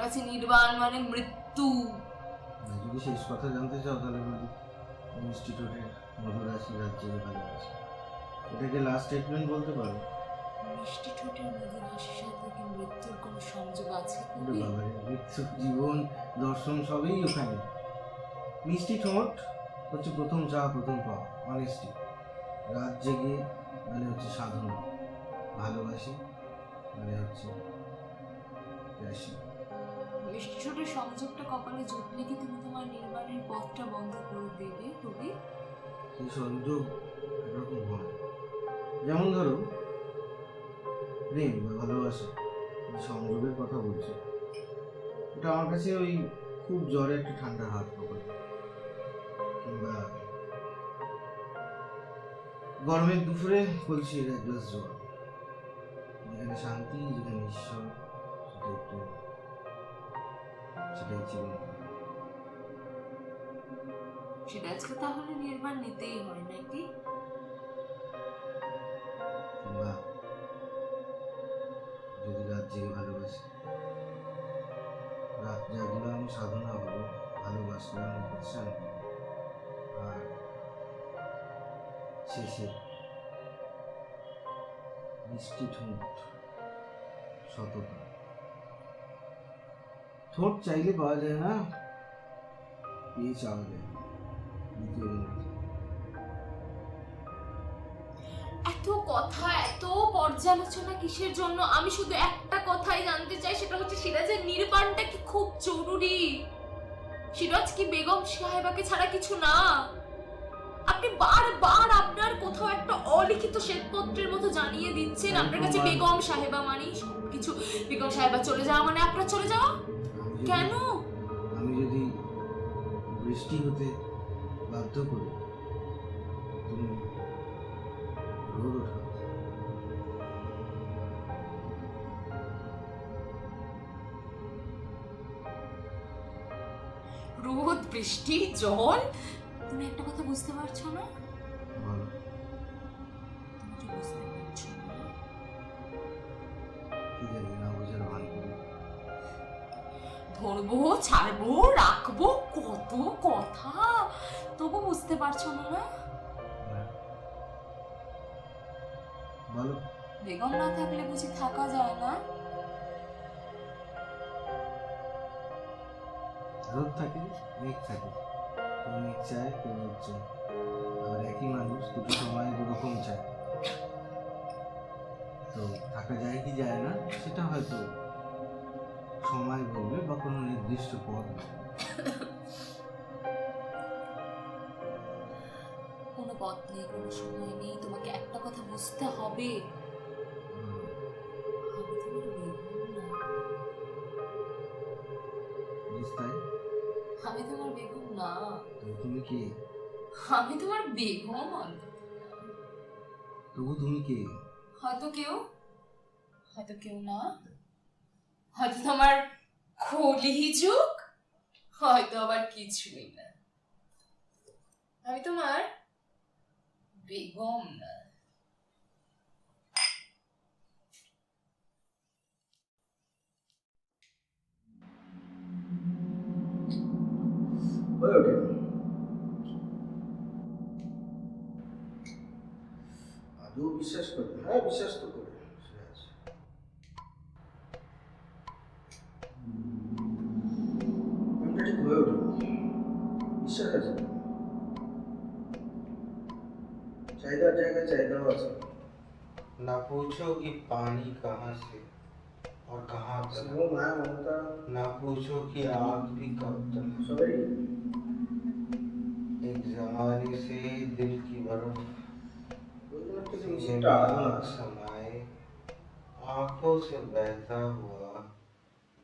কাছে নির্বাণ মানে মৃত্যু। যদি শেষ কথা জানতে চাও তাহলে বলি ইনস্টিটিউটের মধুর আসি রাজ্যের ভালোবাসি, এটাকে লাস্ট স্টেটমেন্ট বলতে পারো। ইনস্টিটিউটের মধুর হাসির সাথে কি মৃত্যুর কোনো সংযোগ আছে? ওরে বাবারে, মৃত্যু, জীবন, দর্শন সবই ওখানে। মিষ্টি ঠোঁট হচ্ছে প্রথম চাওয়া, প্রথম পাওয়া, অনেস্টি। রাত জেগে মানে হচ্ছে সাধনা, ভালোবাসি মানে হচ্ছে প্যাশন। ইনস্টিটিউটের সংযোগটা কপালে জুটলে কি তুমি তোমার নির্মাণের পথটা বন্ধ করে দেবে কবি? সেই সংযোগ একরকম হয়, যেমন ধরো প্রেম বা ভালোবাসা, যে সংযোগের কথা বলছে, ওটা আমার কাছে ওই খুব জ্বরে একটা ঠান্ডা হাত কপালে, কিংবা গরমের দুপুরে কলসির এক গ্লাস জল। যেখানে শান্তি, যেখানে ঈশ্বর, সেটাই প্রেম, সেটাই জীবন। সিরাজকে তাহলে নির্বাণ নিতেই হয় নাকি? কিংবা যদি রাত জেগে ভালোবাসি, রাত জাগলাম সাধনা হলো, ভালোবাসলাম উপস্থান, আর শেষে মিষ্টি ঠোঁট, সততা। ঠোঁট চাইলে পাওয়া যায় না, পেয়ে চাওয়া যায়। দ্বিতীয় দিন এত কথা, এত পর্যালোচনা কিসের জন্য? আমি শুধু একটা কথাই জানতে চাই, সেটা হচ্ছে সিরাজের নির্বাণটা কি খুব জরুরি? সিরাজ কি বেগম সাহেবাকে ছাড়া কিছু না? আপনি বারবার আপনার কোথাও একটা অলিখিত শ্বেতপত্রের মতো জানিয়ে দিচ্ছেন আপনার কাছে বেগম সাহেবা মানে কিছু, বেগম সাহেবা চলে যাওয়া মানে আপনার চলে যাওয়া। কেন? আমি যদি বৃষ্টি হতে বাধ্য করি, তুমি রোদ ওঠাও। রোদ, বৃষ্টি, জল, তুমি একটা কথা বুঝতে পারছো না? বলো, তুমি কি বুঝতে পারছো না? কি জানি না বোঝার ভান করি। ধরবো, ছাড়বো, রাখবো, কত কথা, তবু বুঝতে পারছো না? না, না। বলো, বেগম না থাকলে বুঝি থাকা যায় না? রোদ থাকে, মেঘ থাকে, কেউ মেঘ চায়, কেউ রোদ চায়। আবার একই মানুষ দুটো সময় দুরকম চায়। তো থাকা যায় কি যায় না, সেটা হয়তো সময় বলবে বা কোনো নির্দিষ্ট পথ। কোনো পথ নেই, কোনো সময় নেই, তোমাকে একটা কথা বুঝতে হবে, আমি তোমার বেগম না। তাই আমি তোমার বেগম না, তুমি কে? আমি তোমার বেগম অন্তত। তবু তুমি কে? হয়তো কেউ না, হয়তো তোমার কলিযুগ, হয়তো আবার কিছুই না। আমি তোমার বেগম না। হয়ে ওঠে আদৌ বিশ্বাস করে? হ্যাঁ, বিশ্বাস তো করে সিরাজ। প্রেমটা ঠিক হয়ে ওঠে, বিশ্বাস আছে, চাহিদার জায়গায় চাহিদাও আছে। ना पूछो कि पानी कहाँ से और कहाँ तक, স্নেহ, মায়া, মমতা ना पूछो कि आग भी कब तक। সবাই एक जमाने से दिल की बर्फ ওইগুলো থেকে सीने মিষ্টিটা में আলাদা। आग समाए, आंखों से बहता हुआ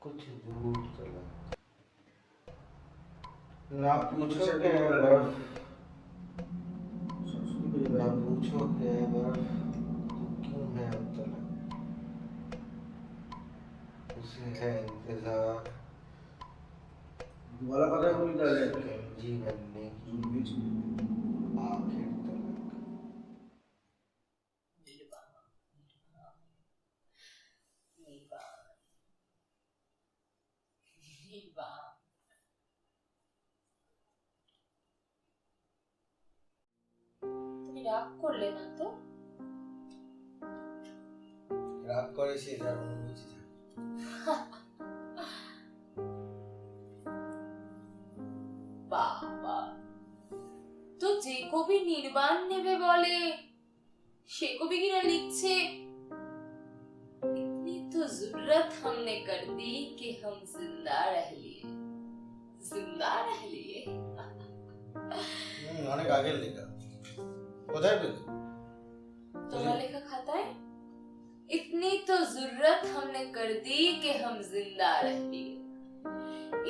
कुछ दूर तलक। ना पूछो कि है बर्फ, ना पूछो कि है बर्फ तू क्यों है अब तलक। उसे है इंतजार বলা কথাগুলি তাহলে जी बनने की কিছু आखिर तलक। তুমি রাগ করলে না তো? রাগ করে সেটার অনুভূতি থাকে। বাবা, তো যে কবি নির্বাণ নেবে বলে সে কবি কিনা লিখছে इतनी तो जरूरत हमने कर दी कि हम जिंदा रह लिए, जिंदा रह लिए। অনেক আগের লেখা, কোথায় পেলে? तुम्हारा लिखा खाता है इतनी तो जरूरत हमने कर दी कि हम जिंदा रह लिए,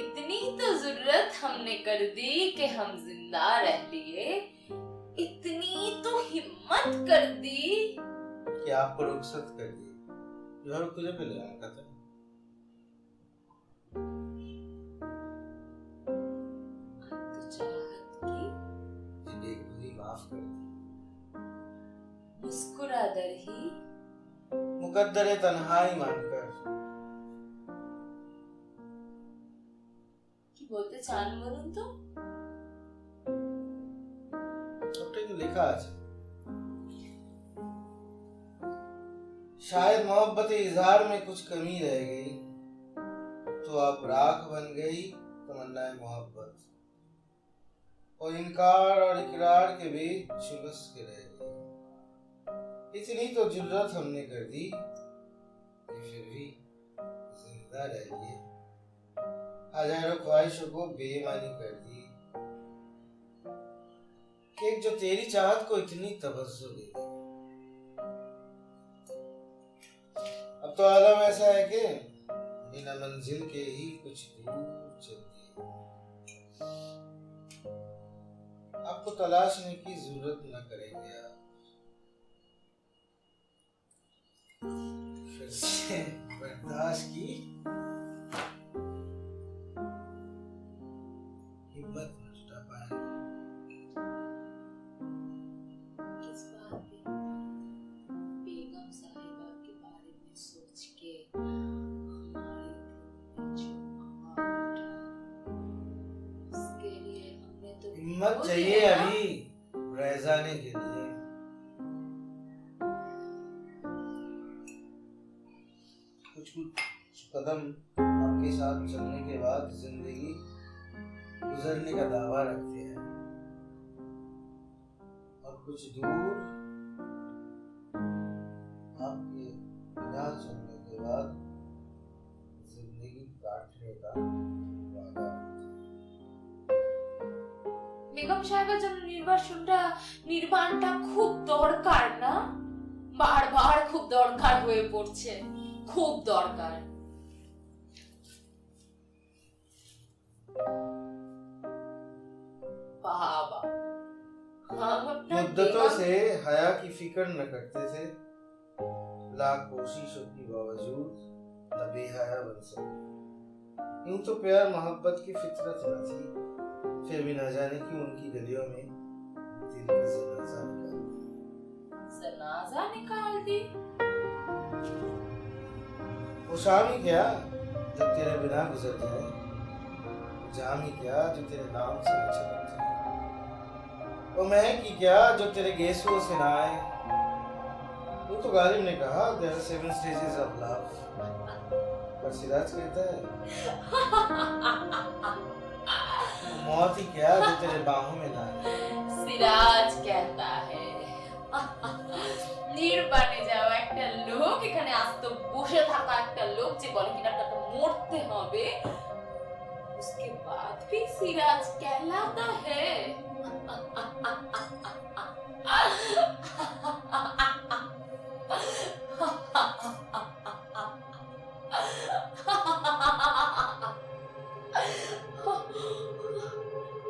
इतनी तो जरूरत हमने कर दी कि हम जिंदा रह लिए, इतनी तो हिम्मत कर दी कि आपको रुखसत कर दी। এভাবে খুঁজে পেলে আমার কথা? तो चाहत की जी बेखुदी माफ कर दी। मुस्कुरा दर ही मुकद्दरे तन्हाई मानकर। কি বলতে চান বলুন তো? সবটাই তো লেখা আছে। शायद मोहब्बत इजहार में कुछ कमी रह गई, तो आप राख बन गई तमन्नाए मोहब्बत, और इनकार और इकरार के बीच झुलस के रह गई। इतनी तो जुर्रत हमने कर दी कि फिर भी जिंदा रह लिए, हजारों ख्वाहिशों को बेईमानी कर दी कि एक जो तेरी चाहत को इतनी तवज्जो दे दी। अब तो आलम ऐसा है कि बिना मंजिल के ही कुछ दूर चलती है, आपको तलाशने की जरूरत न करेंगे आप। फिर से बर्दाश्त की हिम्मत न जुटा पाए। किस बात की? बेगम साहिबा के बारे में सोच के हमारे दिल में जो आग उठा, उसके लिए हमने तो हिम्मत खो चाहिए दिया ना। अभी रह जाने के लिए। कुछ कुछ कदम आपके साथ चलने के बाद जिंदगी गुजरने का दावा रखते हैं, और कुछ दूर आपके बिना चलने के बाद जिंदगी काटने का वादा रखते हैं। বেগম সাহেবের জন্য নির্বাণটা খুব দরকার না? বারবার খুব দরকার হয়ে পড়ছে, খুব দরকার। বাবা, हम अपना मुद्दतों बेगम- से हया की फिक्र न करते थे, लाख कोशिशों के बावजूद न बेहया बन सके। यूं तो प्यार मोहब्बत की फितरत न थी, फिर भी न जाने क्यों उनकी गलियों में दिल की जनाजा निकाल जनाजा निकाल दी? वो शाम ही क्या जब तेरे बिना गुजर जाए, वो जाम ही क्या जो तेरे नाम से न छलक जाए, वो महक ही क्या जो तेरे गेसुओं से ना आए। वो तो गालिब ने कहा there are 7 stages of love, पर सिराज कहता है मौत ही क्या जो तेरे बाहों में ना आए। সিরাজ कहता है নির্বাণে যাওয়া একটা লোক এখানে আস্ত বসে থাকা একটা লোক যে বলে কিনা তাকে মরতে হবে, उसके बाद भी सिराज कहलाता है।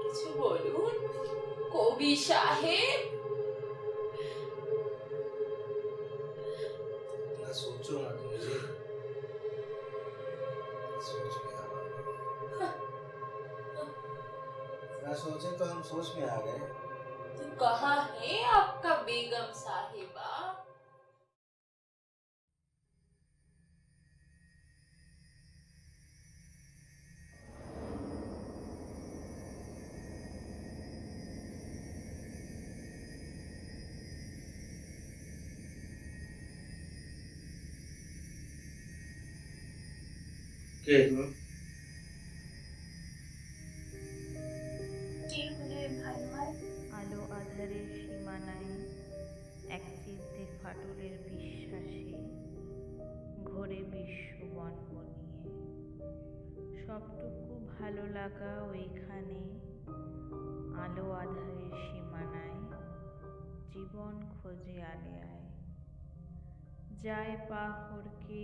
কিছু বলুন কবি সাহেব। मैं सोचूं मत मुझे सोच में आ मैं सोचे तो हम सोच में आ गए। तो कहाँ है आपका बेगम साहिबा? কে তুমি? কে হলে ভালো হয়? আলো আধারের সীমানায় এক চিলতে ফাটলের বিশ্বাসে ঘোরে বিশ্ব বনবনিয়ে, সবটুকু ভালো লাগা ওইখানে আলো আধারের সীমানায় জীবন খোঁজে আলেয়ায়, যায় পা হড়কে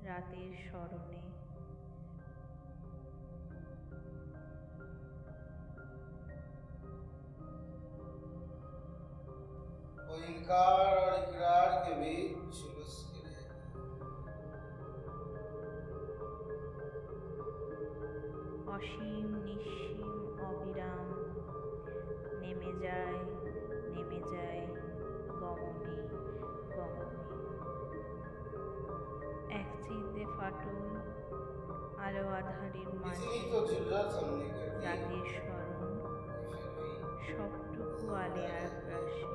রাতের স্মরণে। वो इनकार और इकरार के बीच झुलस के रहे। অসীম নিঃসীম অবিরাম নেমে যায় গমনে গমনে, এক চিলতে ফাটল আলো আধারের মাঝে इतनी तो जुर्रत हमने कर दी রাতের স্মরণ कि फिर भी সবটুকু আলেয়ার গ্রাসে।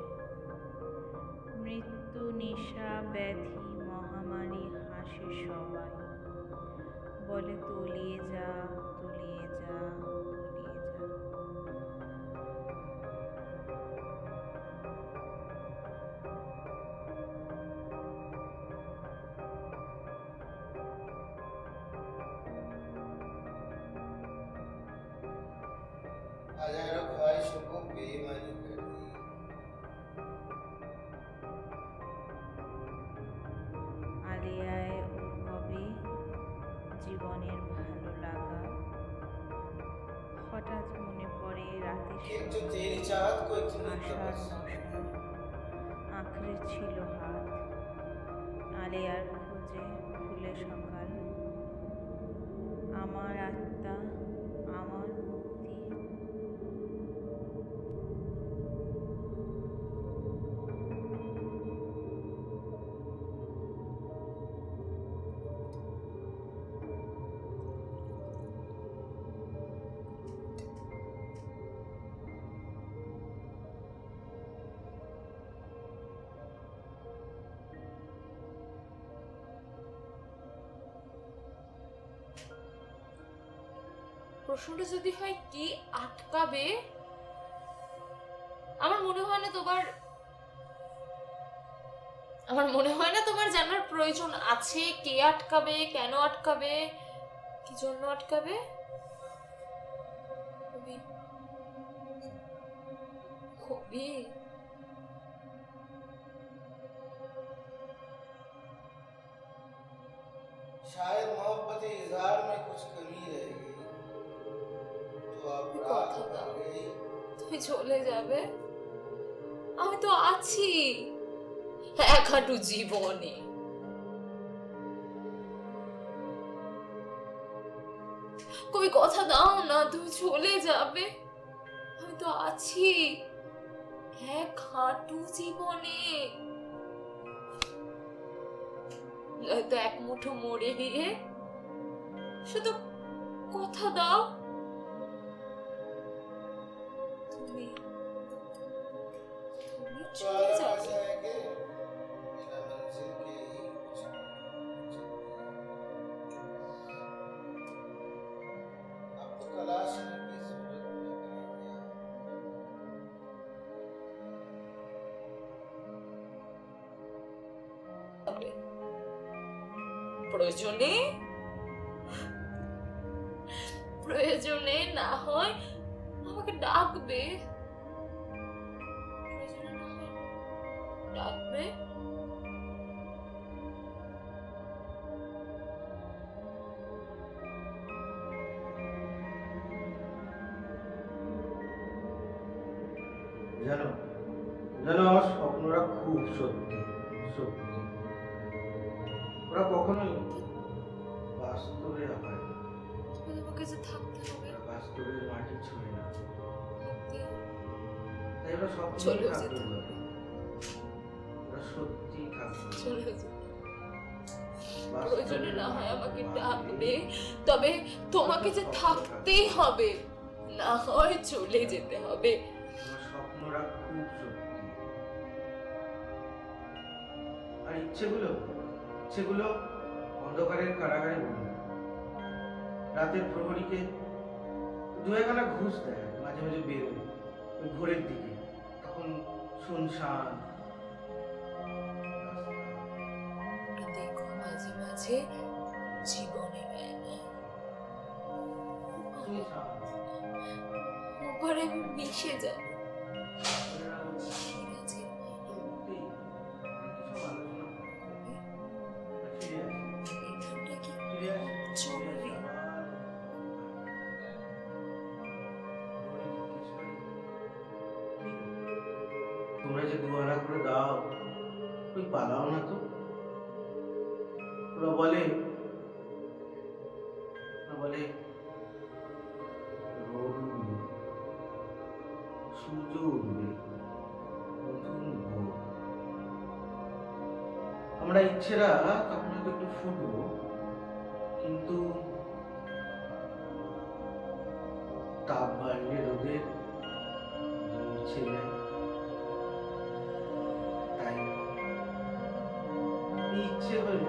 মৃত্যু নেশা ব্যাধি মহামারী হাসে সবাই, বলে তলিয়ে যা তলিয়ে যা তলিয়ে যা। हजारों ख्वाहिशों को बेईमानी कर दी। আলেয়ায় ওর কবে জীবনের ভালো লাগা, হঠাৎ মনে পড়ে রাতের एक जो तेरी चाहत को इतनी আষাঢ় तपस्या মশাল আঁকড়ে ছিল হাত, আলেয়ার খোঁজে ভুলে সকাল, আমার আত্মা আমার মুক্তি। প্রশ্নটা যদি হয় কি আটকাবে, আমার মনে হয় না তোমার জানার প্রয়োজন আছে। কে আটকাবে, কেন আটকাবে, কি জন্য আটকাবে। কবি शायद मोहब्बत इजहार में कुछ कमी रह गई, तो आप रात बन गई। তুমি চলে যাবে, আমি তো আছি এক হাঁটু জীবনে। কবি কথা দাও না, তুমি চলে যাবে, আমি তো আছি হ্যাঁ, খাটু জীবনে হয়তো এক মুঠো মরে গিয়ে শুধু কথা দাও তুমি তুমি तो চলে आराम যাবে। ऐसा है कि बिना मंजिल के ही कुछ आपको तलाशने की जरूरत नहीं पड़ेगी। হবে। প্রয়োজনে প্রয়োজনে না হয় আমাকে ডাকবে, প্রয়োজনে না হয় ডাকবে। জানো জানো আমার স্বপ্নরা খুব সত্যি সত্যি, ওরা কখনোই বাস্তবে হয় না। তবে তোমাকে যে থাকতে হবে, ওরা বাস্তবের মাটি ছুঁয়ে না, থাকতে হবে। তাই ওরা স্বপ্ন চলেও থাকতে যেতে পারে, ওরা সত্যি থাকতে পারে। চলে যেতে। বাস্তবের প্রয়োজনে না হয় আমাকে মাটি ডাকবে, তবে তোমাকে যে থাকতেই হবে, না হয় চলে যেতে হবে। আমার স্বপ্নরা খুব সত্যি, আর ইচ্ছেগুলো অন্ধকারের কারাগারে বন্ধ। রাতের প্রহরীকে দু একখানা ঘুষ দেয়, মাঝে মাঝে বেরোয় ওই ভোরের দিকে, তখন শুনশান দেখো মাঝে মাঝে জীবনে নেয় না, উপরে মিশে যায়। সিরাজের এখানটা কি জরুরি? তোমরা যে দুয়ারা করে দাও, ওই পালাও না তো। ওরা বলে রোদ উঠবে, সূর্য উঠবে, নতুন ভোর। আমরা ইচ্ছেরা তখন হয়তো একটু ফুটবো, কিন্তু তাপ বাড়লে রোদের ছেড়ে যায়। তাই এই ইচ্ছে হয়ে